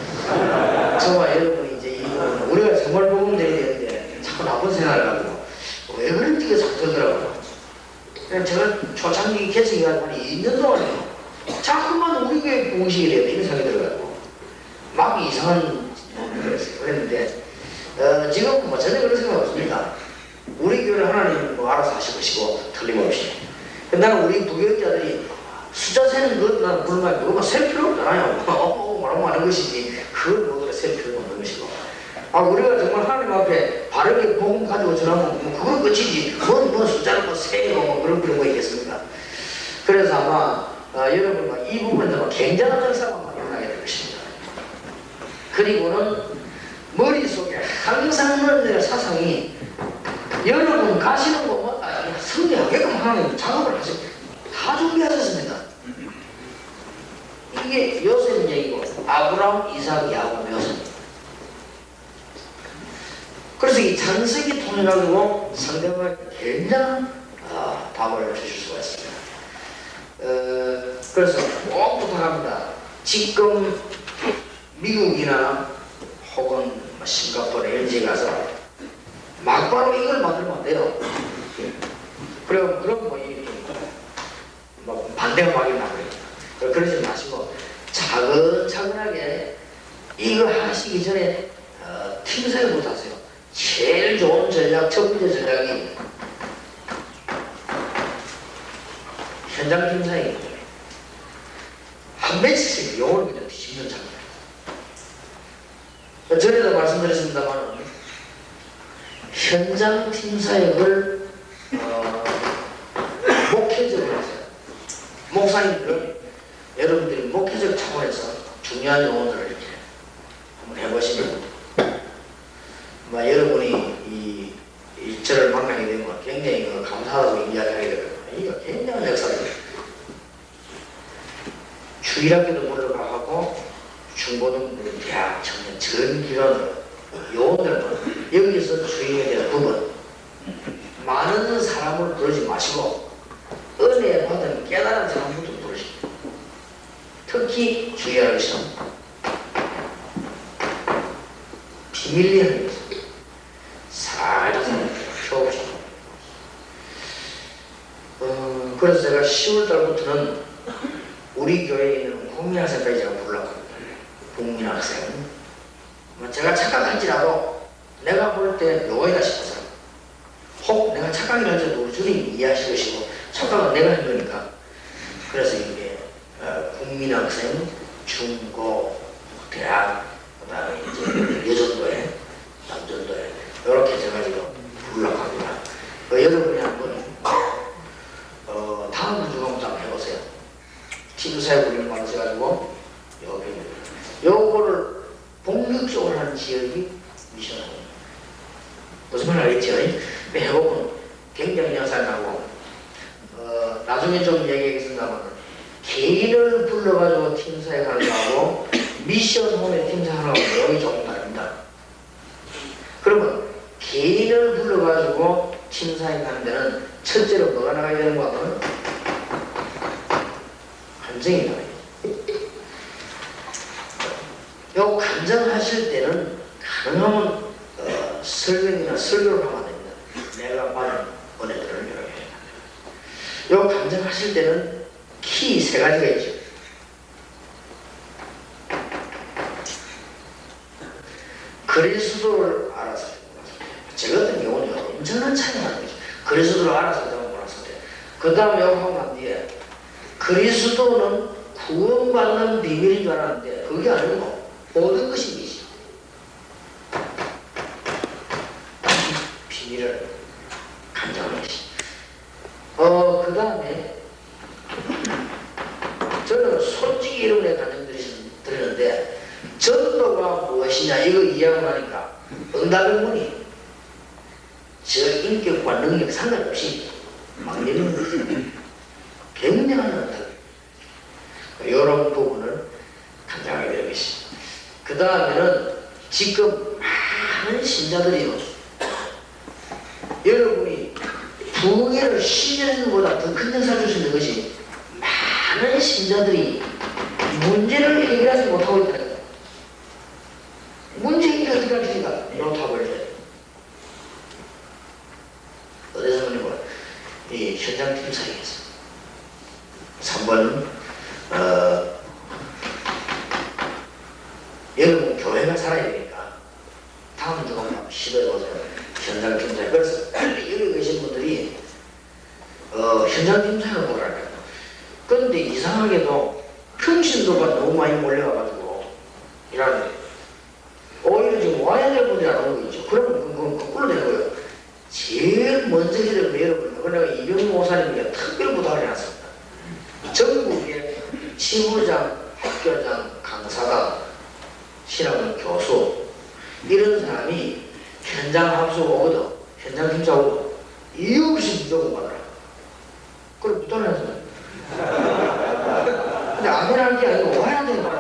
저와 여러분이 이제 이 부분은 우리가 정말 복음 드려야 되는데 자꾸 나쁜 생각을 하고 왜 그런지 그 자꾸 들더라고요. 제가 초창기 개척해가지고 2년 동안이요. 자꾸만 우리 교회 공식이 돼야 돼. 이런 생각이 들어가지고 막 이상한 그랬는데 지금 뭐 전혀 그런 생각 없습니다. 우리 교회를 하나님 뭐 알아서 하실 것이고 틀림없이. 나는 우리 부교육자들이 숫자 세는 것 나는 불만 그것만 셀 필요 없잖아요. 뭐라고 하는 것이지 그걸 뭐가 셀 필요가 없는 것이고. 우리가 정말 하나님 앞에 바르게 복음 가지고 전하면 뭐 그건 끝이지. 뭐 숫자를 뭐 세고 뭐 그런 필요가 있겠습니까? 그래서 아마 여러분 이 부분에서 굉장한 역사가 일어나게 될 것입니다. 그리고는 머릿속에 항상 넣는 사상이 여러분 가시는 곳마다 승리하게끔 하나님 작업을 하시고 다 준비하셨습니다. 이게 요셉 얘기고 아브라함, 이삭, 야곱, 요셉. 그래서 이 장세기 통해 가지고 상대방에 굉장한 답을 주실 수가 있습니다. 그래서 꼭 부탁합니다. 지금 미국이나 혹은 싱가포르, LG에 가서 막바로 이걸 만들면 안 돼요. 그럼 뭐 반대가 막 일어나거든요. 그러지 마시고 차근차근하게 이거 하시기 전에 팀사회부터 하세요. 제일 좋은 전략, 첫 번째 전략이 현장 팀사회이기 때문에 한 매치씩 용어를 그냥 뒤집는 장면. 전에도 말씀드렸습니다만 현장 팀 사역을 목회적으로 하세요. 목사님들은 여러분들이 목회적 차원에서 중요한 용어들을 이렇게 한번 해보시면 여러분이 저를 만나게 되면 굉장히 감사하다고 이야기하게 되거든요. 이거 굉장한 역사입니다. 주일학교도 물러가고 중고등부, 대학, 청년, 전기론을 요원들은 여기서 주의해야 될 부분, 많은 사람을 부르지 마시고 은혜 받은 깨달은 사람부터 부르십니다. 특히 주의할 것은 비밀리 하는 것입니다. 살짝 켜봅시다. 그래서 제가 10월달부터는 우리 교회에 있는 국민학생까지 제가 불렀거든요. 국민학생. 제가 착각할지라도 내가 볼 때 요거이다 싶어서, 혹 내가 착각이라도 우리 주님이 이해하실 것이고 착각은 내가 한 거니까, 그래서 이게 국민학생, 중고, 대학, 그 다음에 이제 여전도회, 남전도회 이렇게 제가 지금 불러갑니다. 여러분이 한번 다음 주간부터 한번 해보세요. 팀사에 우리는 만드셔가지고 여기 요거를 본격적으로 하는 지역이 미션하고, 무슨 말 알겠죠? 해보면 굉장히 영상하고 나중에 좀 얘기하겠습니다만, 개인을 불러가지고 팀사에 가는 거하고 미션 홈에 팀사에 하는 거하고 내용이 조금 다릅니다. 그러면 개인을 불러가지고 팀사에 가는 데는 첫째로 뭐가 나가야 되는 거 하면 감정이 나와요. 요 감정하실 때는 가능하면 설명이나 설교를 하면 안 됩니다. 내가 받은 은혜들을 이렇게 해야 됩니다. 요 감정하실 때는 키 3가지가 있죠. 그리스도를 알아서 제 같은 경우는 엄청난 차이가 나는 거죠. 그리스도를 알아서 내가 몰랐을 때, 그 다음에 여기 하고 난 뒤에 그리스도는 구원받는 비밀인 줄 알았는데 그게 아니고 모든 것이 미시 비밀을 간장하는 것이. 그 다음에 저는 솔직히 이름에 간장드리는데, 전도가 무엇이냐 이거 이해하고 나니까 응답의 문이 저 인격과 능력 상관없이 막 열리는 거죠. 굉장한 응답. 이런 부분을 간장하게 되는 것이. 그 다음에는 지금 많은 신자들이요, 여러분이 부흥회를 10년보다 더 큰 역사를 줄 수 있는 것이, 많은 신자들이 문제를 해결하지 못하고 있다는 거예요. 문제 해결을 어떻게 하십니까? 노트북을 해. 어디서 보면 이 현장팀 사이에서 3번은 여러분 교회가 살아야 되니까 다음 주간 한번 시도해보세요. 현장팀 사이. 그래서 여기 계신 분들이 현장팀 사이를 보라니까요. 그런데 이상하게도 평신도가 너무 많이 몰려와가지고 일하는데, 오히려 지금 와야 될 분들이 안 오는 거 있죠. 그러면 그건 거꾸로 되는 거예요. 제일 먼저 해야 될 거 여러분, 그건 내가 이병 목사님에게 특별 부탁을 해놨습니다. 전국의 지부장, 학교장, 강사가, 신학원 교수, 이런 사람이 현장 합숙 오거든, 현장 팀사 오거든, 이유 없이 무조건 받아라. 그걸 부탁을 해놨습니다. 근데 안 해라는 게 아니고 와야 되는 거야.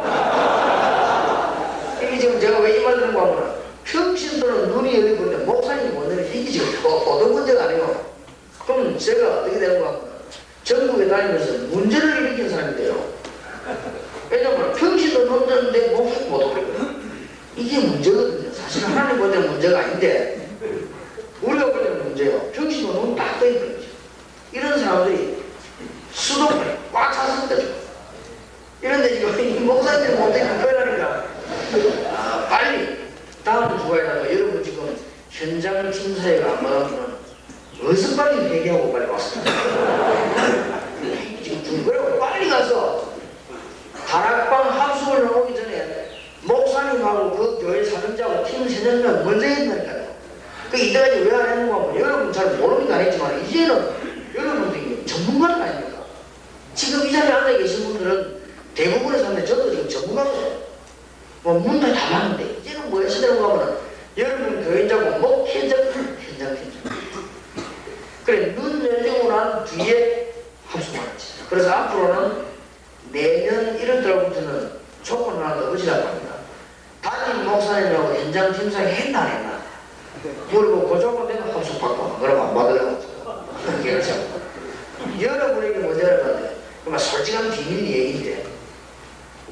이게 지금 제가 왜 이 말 드는 거 하면, 평신도는 눈이 열리고 있는데 목사님이 못 내는 이게 지금 어떤 문제가 아니에요. 그럼 제가 어떻게 되는 거 하면, 전국에 다니면서 문제를 일으킨 사람이 돼요. 왜냐면 평신도 논자인데 목사님 못 오거든요. 이게 문제거든요. 사실 하나님 볼 때는 문제가 아닌데 우리가 볼 때는 문제예요. 평신도 논 딱 떠있는 거죠. 이런 사람들이 수도권에 꽉 찼습니다. 이런데 지금 이 목사님 못되게 급해라니까 빨리 다음 주간이라도 여러분 지금 현장 팀사회가 안 받아주면 어디서 빨리 회개하고 빨리 왔습니다. 지금 그래고 빨리 가서 다락방 합숙을 나오기 전에 목사님하고 그 교회 사정자하고 팀 세정명 먼저 했다니까요. 그 이때까지 왜 안 했는가 하면 여러분 잘 모르니까 안 했지만 이제는 여러분들이 전문가는 아닙니까? 지금 이 자리에 앉아 계신 분들은 대부분의 사람들 저도 지금 전문가거든요. 뭐 문도 다 많은데 이제는 뭐 하시더라고 하면은 여러분 교인자고 현장 그래 눈 열리고 난 뒤에 합숙하는지. 그래서 앞으로는 내년 1월달부터는 조건을 하나 넣으시라고 합니다. 담임 목사님하고 현장 팀장이 했나 안 했나? 그리고 그 조건 되면 합숙받고 그러면 안 받으려고 그렇죠. 여러분에게 먼저 열어봤는데 그러면 솔직한 비밀 얘기인데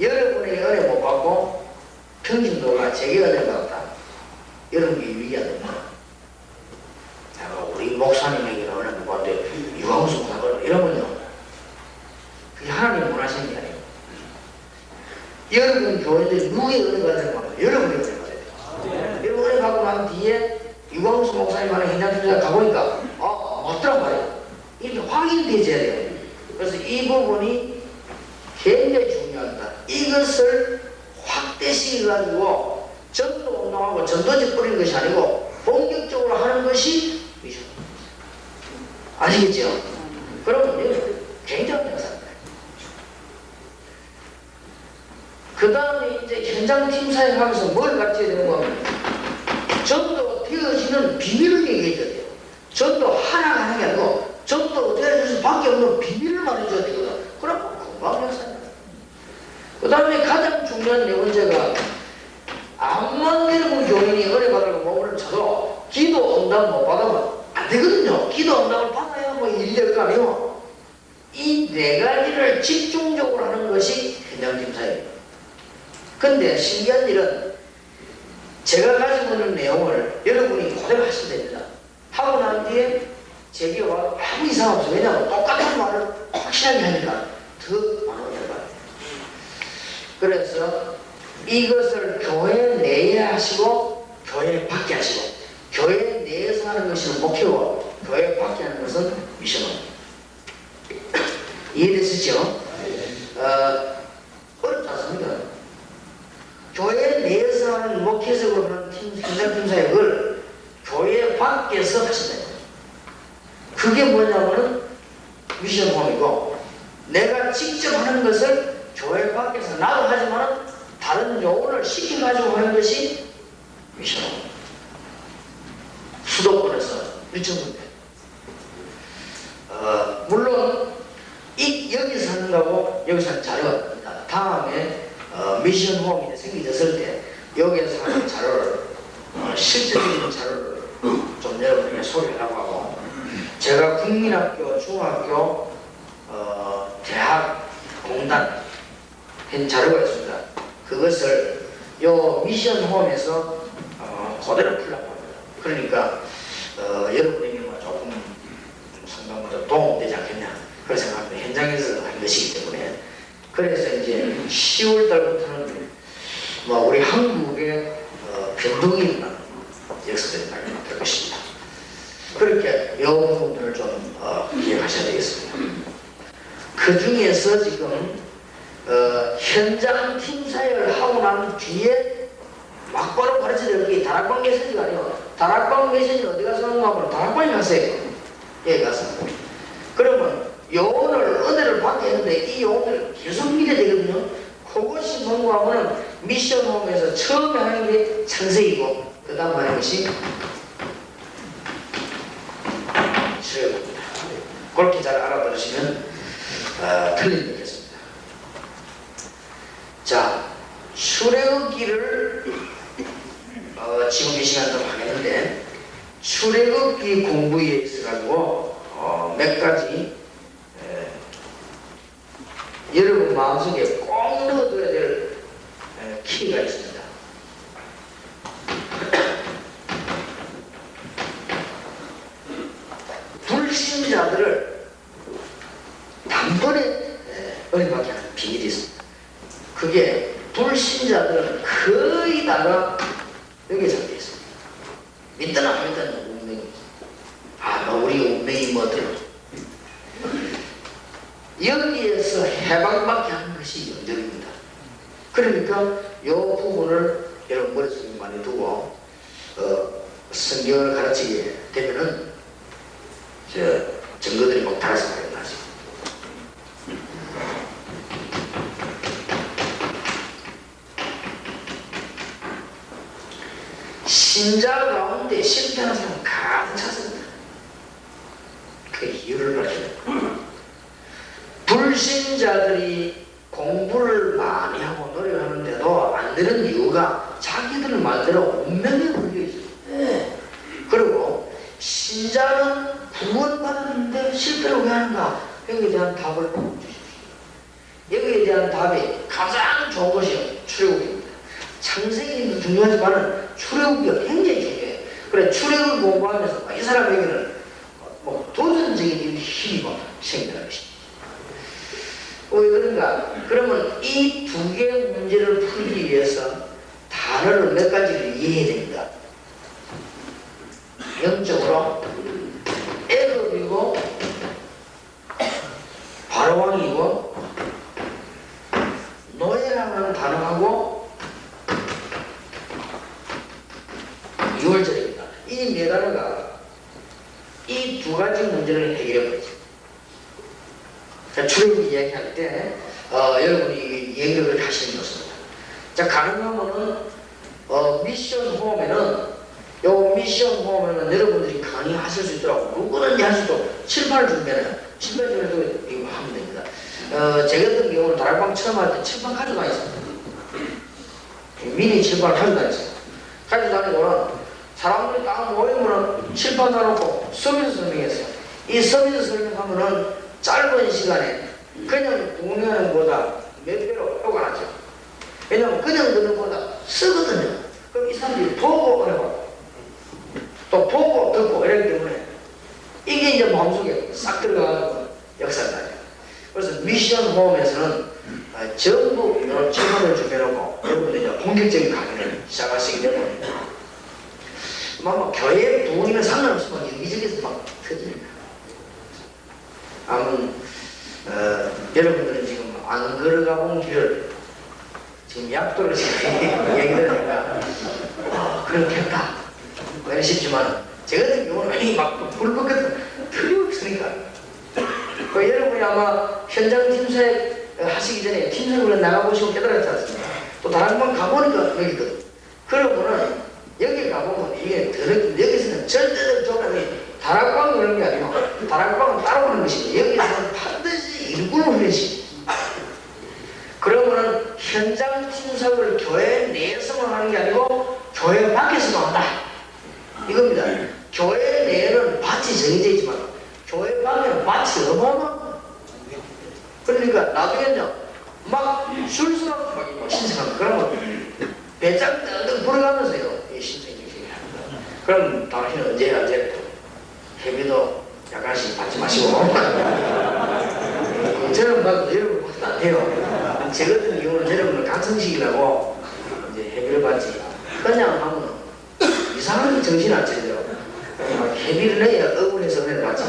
여러분에게 은혜 못 받고 평신도가 제게 은혜 받았다. 여러분이 유의해야 됩니다. 우리 목사님에게는 은혜 못 받는데 유황수 받으러 이러면요 그게 하나님 원하시는 게 아니에요. 여러분 교회들이 누구의 은혜가 되는 거예요? 여러분의 은혜가 돼요. 여러분 은혜 받고 난 뒤에 유광수 목사님 하는 현장팀장 가보니까 맞더란 말이에요. 이게 확인되어야 돼요. 그래서 이 부분이 굉장히 중요합니다. 이것을 확대시켜가지고 전도 운동하고 전도지 뿌리는 것이 아니고 본격적으로 하는 것이 미션. 아시겠죠? 그러면 굉장히 영상입니다. 그 다음에 이제 현장팀 사역하면서 뭘 가르쳐야 되는 거면 전도 되어지는 비밀을 얘기해줘야 돼요. 전도 하나가 하는 게 아니고 전도 되어질 수밖에 없는 비밀을 말해줘야 되거든. 그럼 금방 영상입니다. 그 다음에 가장 중요한 네 번째가 암만 여러분 교인이 은혜 받으려고 몸을 쳐도 기도 응답 못 받으면 안 되거든요. 기도 응답을 받아야 뭐 일이 될 거 아니에요. 이 네 가지를 집중적으로 하는 것이 현장팀 사역입니다. 근데 신기한 일은 제가 가지고 있는 내용을 여러분이 그대로 하시면 됩니다. 하고 난 뒤에 제게 와서 아무 이상 없어요. 왜냐하면 똑같은 말을 확실하게 하니까 더 많은 걸 봐요. 그래서 이것을 교회 내에 하시고 교회 밖에 하시고 교회 내에서 하는 것이 목표고 교회 밖에 하는 것은 미션입니다. 이해되시죠? 어렵지 않습니다. 교회 내에서 하는 목회적으로 하는 현장팀 사역을 교회 밖에서 하신다. 그게 뭐냐면은 미션 홈이고 내가 직접 하는 것을 교회 밖에서 나도 하지만 다른 요원을 시켜가지고 하는 것이 미션 홈. 수도권에서 1,000군데. 물론 여기서 하는 거하고 여기서 하는 자료가 됩니다. 다음에 미션 홈이 생겨졌을 때 여기에서 하는 자료를 실질적인 자료를 좀 여러분에게 소개하려고 하고 제가 국민학교, 중학교, 대학, 공단 한 자료가 있습니다. 그것을 요 미션 홈에서 그대로 풀려고 합니다. 그러니까 여러분에게 뭐 조금 상당보다 도움되지 않겠냐 그런 생각합니다. 현장에서 한 것이기 때문에 그래서 이제 10월 달부터는 뭐 우리 한국의 변동이 일어나는 역사적인 날이 될 것입니다. 그렇게 이 부분들을 좀 기억하셔야 되겠습니다. 그 중에서 지금 현장 팀 사역을 하고 난 뒤에 막바로 가르쳐야 될 게 다락방 메시지가 아니에요. 다락방 메시지는 어디 가서 하는가 하면 다락방에 가세요. 여기 가서. 그러면 요원을 은혜를 받게 했는데 이 요원을 계속 믿어야 되거든요. 그것이 뭔가 하면은 미션 홈에서 처음에 하는 게 창세이고 그 다음 하는 것이 출애굽입니다. 그렇게 잘 알아들으시면 틀림이 없겠습니다. 자, 출애굽기를 지금 이 시간 좀 하겠는데 출애굽기 공부에 있어가지고 몇 가지 여러분 마음속에 꼭 넣어둬야 될 키가 있습니다. 불신자들을 단번에 은혜받게 하는 비밀이 있습니다. 그게 불신자들은 거의 다가 여기에 잡혀 있습니다. 믿거나 안 믿거나 운명이 우리 운명이 뭐든 여기에서 해방받게 하는 것이 영적입니다. 그러니까 이 부분을 여러분 머릿속에 많이 두고 성경을 가르치게 되면은 저 증거들이 막 달아서 나죠. 신자 가운데 실패하는 사람은 가득 찼습니다. 그 이유를 밝혀요. 불신자들이 공부를 많이 하고 노력하는데도 안 되는 이유가 자기들 말대로 운명에 걸려 있어요. 그리고 신자는 구원받았는데 실패를 왜 하는가? 여기에 대한 답을 주십시오. 여기에 대한 답이 가장 좋은 것이 출애굽입니다. 창세기도 중요하지만 출애굽이 굉장히 중요해요. 그래 출애굽을 공부하면서 이 사람에게는 뭐 도전적인 힘이 생기는 것입니다. 왜 그런가? 그러면 이 두 개의 문제를 풀기 위해서 단어를 몇 가지를 이해해야 됩니다. 영적으로 애굽이고 바로왕이고 노예라는 단어하고 6월절입니다. 이 네 단어가 이 두 가지 문제를 해결해 버리죠. 자, 출애굽 이야기할 때 여러분이 얘기를 하시는 것입니다. 자, 가능하면은 미션 홈에는 요 미션 홈에는 여러분들이 강의하실 수 있도록 누구든지 할 수 있도록 칠판을 준비해요. 칠판 준비해서 이거 하면 됩니다. 제 같은 경우는 다락방 처음 할 때 칠판 가져다녔습니다. 미니 칠판을 가져다녔어요. 가져다니고는 사람들이 딱 모이면은 칠판 놔놓고 서비스 설명했어요. 이 서비스 설명하면은 짧은 시간에 그냥 공유하는 것보다 몇 배로 효과가 나죠. 왜냐하면 그냥 듣는 것보다 쓰거든요. 그럼 이 사람들이 보고 하고 또 보고 듣고 이러기 때문에 이게 이제 마음속에 싹 들어가는 역사가 나죠. 그래서 미션 홈에서는 전부 이런 질문을 준비해놓고 여러분들이 이제 본격적인 강의를 시작하시기 때문에 막 교회 부흥이면 상관없이 막 여기저기서 막 터집니다. 아무튼 여러분들은 지금 안 걸어가 본 길을 지금 약도를 얘기를 하니까 그렇겠다 싶지만 제 같은 경우는 막 불법같은 틀이 없으니까 여러분이 아마 현장 팀사에 하시기 전에 팀사를 나가보시고 깨달았지 않습니까? 또 다른 번 가보니까 여기거든. 그러면은 여기 가보면 이게 여기서는 절대적 조건이 다락방을 그런 게 아니고 다락방은 따로 그런 것이고 여기서는 반드시 일부러 그런 것이 그러면은 현장 팀사를 교회 내에서만 하는 게 아니고 교회 밖에서도 한다 이겁니다. 교회 내에는 밭이 정해져 있지만 교회 밖에는 밭이 어마어마. 그러니까 나중에는요 막 술수하고 막 신청합니다. 그러면 배짱 뜨뜻 불어가면서요 신청이 합니다. 그럼 당신은 언제 해비도 약간씩 받지 마시고 저는 막 여러분 받도 안 돼요. 제 같은 경우는 여러분은 강성식이라고 이제 해비를 받지 그냥 하면 이상하게 정신 안 차리더라고. 해비를 내야 억울해서 은혜를 받지.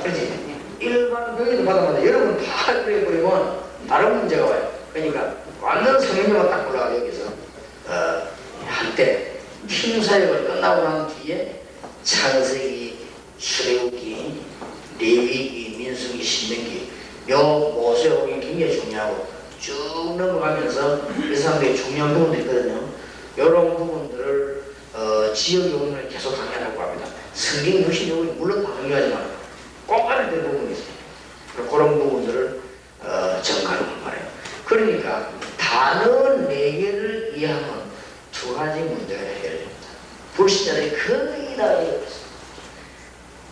그렇지? 일반 교회도 받아봤는데 여러분 다 그래 버리면 다른 문제가 와요. 그러니까 완전 성령님만 딱 올라가 여기서 한때 팀사역을 끝나고 난 뒤에 창세기, 출애굽기, 레위기, 민수기, 신명기 요 모세오기 굉장히 중요하고 쭉 넘어가면서 이 사람들이 중요한 부분들이 있거든요. 이런 부분들을 지역 요원을 계속 강의하라고 합니다. 성경 66이 물론 다 중요하지만 꼭 알아야 될 부분이 있어요. 그런 부분들을 정가하는 말이에요. 그러니까 단어 4개를 이해하면 두 가지 문제가 해결됩니다. 불신자들이 거의 다 이해했어요.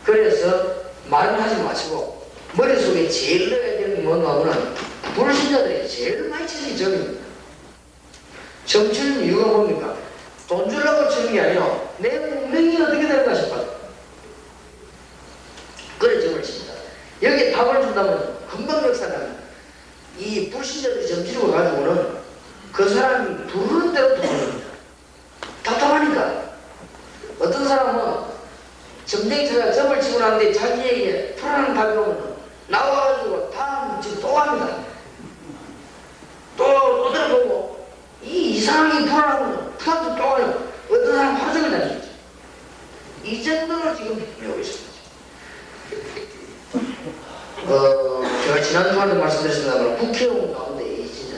그래서 말은 하지 마시고 머릿속에 제일 넣어야 되는 게 뭔가 하면 불신자들이 제일 많이 치는 게 점입니다. 점 치는 이유가 뭡니까? 돈 주려고 치는 게 아니라 내 운명이 어떻게 될까 싶어요. 그래 점을 칩니다. 여기에 답을 준다면 금방 역사납니다. 이 불신자들이 점 치고 가지고는 그 사람이 부르는 대로 도망갑니다. 답답하니까. 어떤 사람은 점쟁이차가 점을 치고 나는데 자기에게 불안한 답이 오면 나와가지고 다음 지금 또 합니다. 또 들어보고 이 이상하게 불안하면 다음 또 와요. 어떤 사람 하루 종일 다니죠. 지금 해오고 있습니다. 제가 지난주에도 말씀드렸습니다만 국회의원 가운데 진짜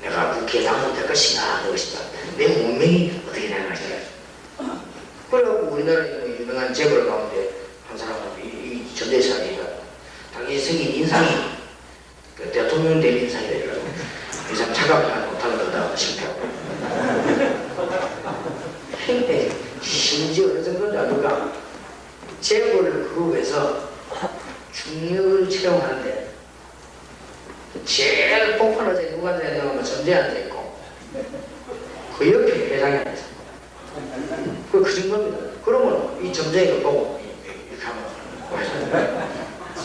내가 국회에 당선될 것인가 안 될 것인가 내 운명이 어떻게 되는 것인가. 그래갖고 우리나라의 유명한 재벌 가운데 한 사람은 이 전대사니까 당연히 생긴 인상이 그 대통령 될 인상이 되더라고. 이 사람 차갑게 못하는 거다 실패하고. 심지어 어느 정도인지 아는가? 재벌 그룹에서 중력을 채용하는데 제일 폭발하자 누가 되냐면 전재한테 있고 그 옆에 회장이 앉아있어. 그 정도입니다. 그러면 이 점쟁이를 보고 이렇게 하면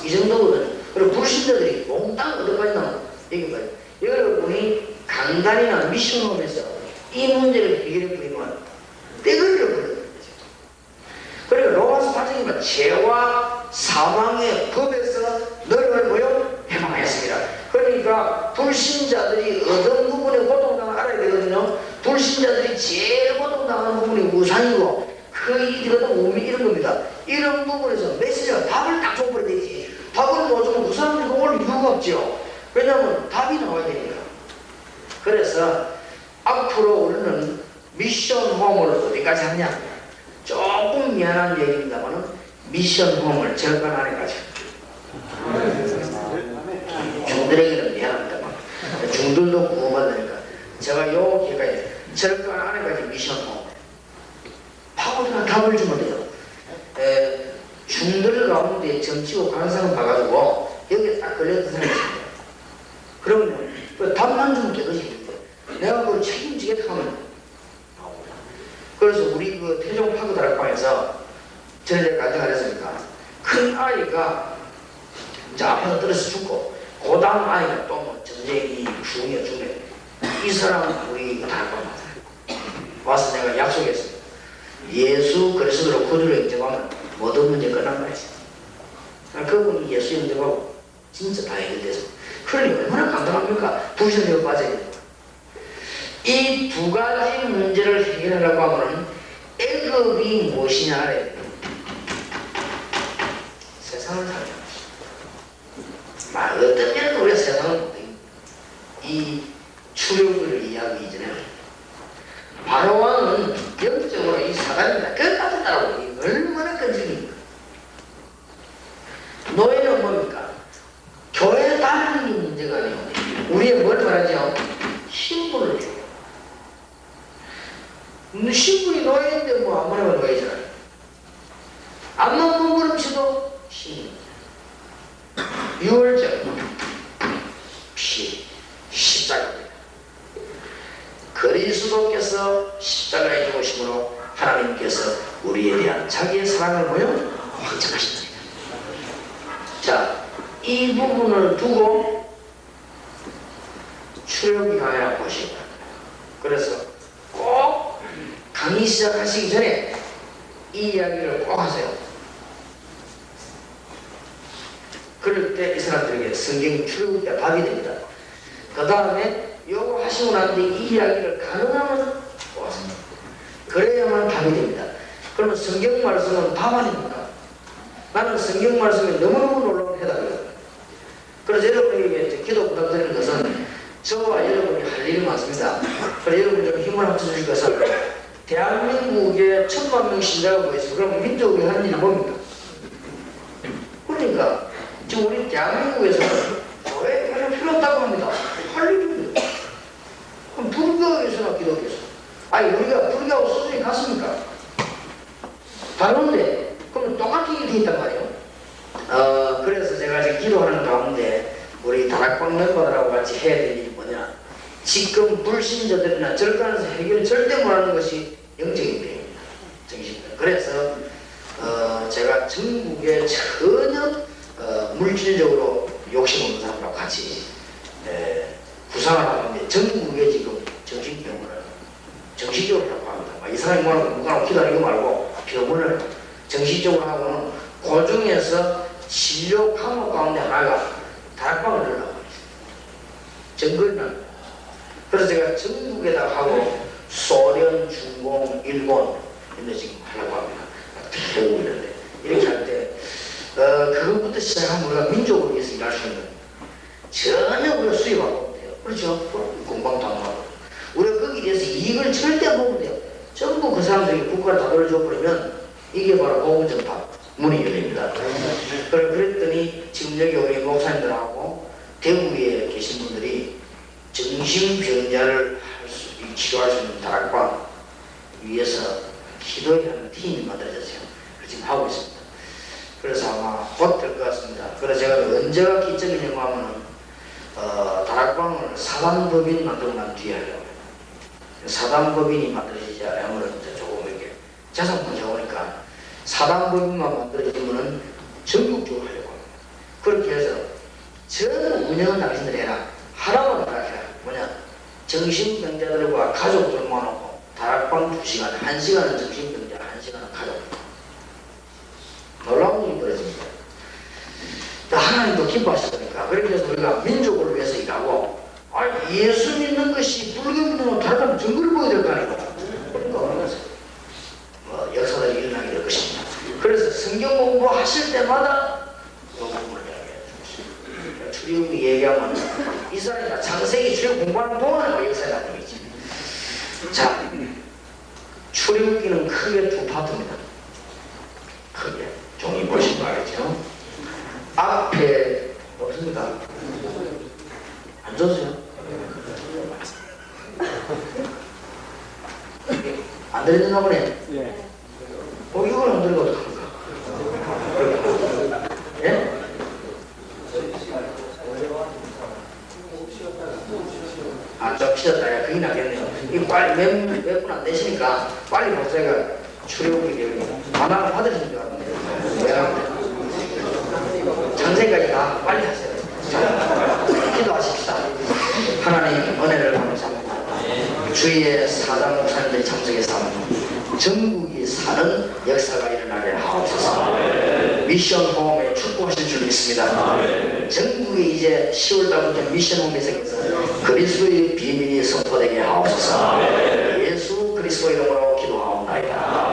이 정도거든. 그리고 불신자들이 몽땅 어디까지 나오는 여기까지. 여러분이 강단이나 미션홈에서 이 문제를 해결해 버리면 떼거리를 버려요. 그러니까 로마서 8장이면 죄와 사망의 법에서 너를 뭐요? 해방하였습니다. 그러니까 불신자들이 어떤 부분에 고통당을 알아야 되거든요. 불신자들이 제일 고통당하는 부분이 우상이고 그 이들은 우미 이런 겁니다. 이런 부분에서 메시지가 답을 딱 줘버려야 되지. 답을 못 주면 그 사람들이 그걸 이유가 없죠. 왜냐하면 답이 나와야 되니까. 그래서 앞으로 우리는 미션 홈을 어디까지 하냐? 조금 미안한 얘기입니다만 미션 홈을 절반 안에까지 중들에게는 미안합니다만 중들도 구원받으니까 제가 요 기회까지 절반 안에까지 미션 홈 파고드나 답을 주면 돼요. 중들 가운데 점치고 관상을 봐가지고 여기에 딱 걸렸던 사람이 있습니다. 그러면 그 답만 주면 되거든요. 내가 그걸 책임지겠다 하면 나옵니다. 그래서 우리 그 태종 파고 다락방에서 저녁에 간증을 했으니까 큰 아이가 이제 아파서 떨어져 죽고 그 다음 아이가 또 뭐 전쟁이 중이야 중에 이 사람은 우리 다락방 와서 내가 약속했습니다. 예수 그리스도로 구주로 인정하면 모든 문제 끝난 거지. 그분이 예수 인정하고 진짜 다 해결돼서 그러니 얼마나 감당합니까? 부신되어 빠져야 됩니다. 이 두 가지 문제를 해결하려고 하면 애급이 무엇이냐 알아야 됩니다. 세상을 살아야 말 어떤 면은 우리가 세상을 못해. 이 출애굽을 이해하기 이전에 바로왕은 영적으로 이 사단입니다. 끝까지 따라오니 얼마나 끈질깁니까? 노예는 뭡니까? 교회 다니는 게 문제가 아니에요. 우리의 뭘 말하죠? 신분을 줘. 신분이 노예인데 뭐 아무나 노예잖아요. 암만 몸부림치도 신분. 유월절 피 십자가입니다. 그리스도께서 십자가에 죽으심으로 하나님께서 우리에 대한 자기의 사랑을 보여 확증하십니다. 자, 이 부분을 두고 출애굽기 강의를 보시기 바랍니다. 그래서 꼭 강의 시작하시기 전에 이 이야기를 꼭 하세요. 그럴 때 이 사람들에게 성경 출애굽기가 답이 됩니다. 그 다음에 요거 하시고 난 뒤에 이 이야기를 가능하면 꼭 하세요. 그래야만 답이 됩니다. 그러면 성경 말씀은 답 아닙니까? 나는 성경 말씀에 너무너무 놀라운 해답이거든요. 그래서 여러분에게 기도 부탁드리는 것은 저와 여러분이 할 일이 많습니다. 그래서 여러분이 좀 힘을 합쳐주실 것은 대한민국에 1000만 명 신자가 모여있어요. 그럼 민족이 하는 일이 뭡니까? 그러니까 지금 우리 대한민국에서는 교회 별로 필요 없다고 합니다. 할 일입니다. 그럼 불교에서나 기독교에서 아니 우리가 불교하고 수준이 같습니까? 다른데 그럼 똑같은 일이 있단 말이에요. 그래서 제가 지금 기도하는 가운데 우리 다락방 멤버들하고 같이 해야 될 일이 뭐냐, 지금 불신자들이나 절간에서 해결 절대 못하는 것이 영적인 병입니다. 정신병. 그래서 제가 전국에 전혀 물질적으로 욕심 없는 사람하고 같이 구상을 하는데 전국에 지금 정신병원을 정신적으로 하고 합니다. 이 사람이 뭐라고 기다리고 말고 병원을 정신적으로 하고는 그 중에서 진료 과목 가운데 하나가 다락방을 열라고 했어요. 정글은. 그래서 제가 전국에다 하고 소련, 중공, 일본 이런 데 지금 하려고 합니다. 어떻게 해오고 이런데 이렇게 할 때 그것부터 시작하면 우리가 민족을 위해서 일할 수 있는 전혀 우리가 수입하고 못해요. 그렇죠? 공방도 안 하고 우리가 거기에 대해서 이익을 절대 안 보면 돼요. 전부 그 사람들이 국가를 다 돌려줘버리면 이게 바로 보험전파 문이 열립니다. 그랬더니 지금 여기 우리 목사님들하고 대구에 계신 분들이 정신병자를 치료할 수 있는 다락방 위해서 기도하는 팀이 만들어졌어요. 지금 하고 있습니다. 그래서 아마 곧 될 것 같습니다. 그래서 제가 언제가 기적이냐고 하면은 다락방을 사단법인 만들고 난 뒤에 하려고. 사단법인이 만들어지지 않으면 조금 이렇게 재산만 좋으니까 사단법인만 만들어지면은 전국적으로 하려고 합니다. 그렇게 해서 전부 운영은 당신들이 해라. 하라고 생각해라. 뭐냐? 정신병자들과 가족들 모아놓고 다락방 2시간, 1시간은 정신병자, 1시간은 가족. 놀라운 일이 벌어집니다. 하나님도 기뻐하시니까 그렇게 해서 우리가 민족을 위해서 일하고 예수 믿는 것이 불교 믿는 건 다른 증거를 보여야 될 거 아니고 그러니까 역사들이 일어나게 될 것입니다. 그래서 성경 공부하실 때마다 이 부분을 이야기해요. 출애굽기 얘기하면 이 사람이 창세기 출애굽 공부하는 동안에 역사에 나는 얘기지. 자, 출애굽기는 크게 두 파트입니다. 크게 종이 보시면 알겠죠? 앞에 없습니다. 안 줬어요? 안 들리나 보네. 이걸 안 들리고 어떡합니까? 예? 좀 쉬었다. 그게 나겠네요. 이거 빨리 몇 분 안 되시니까 빨리 목사가 출애굽기 되면 만화를 받으시는 줄 알았는데 장세까지 다 빨리 하세요. 자, 기도하십시다. 하나님 은혜를 감사합니다. 주위에 사장 목사님들이 참석해서 전국이 사는 역사가 일어나게 하옵소서. 미션 홈에 축복하실 줄 믿습니다. 전국에 이제 10월달부터 미션 홈에서 그리스도의 비밀이 선포되게 하옵소서. 예수 그리스도 이름으로 기도하옵나이다.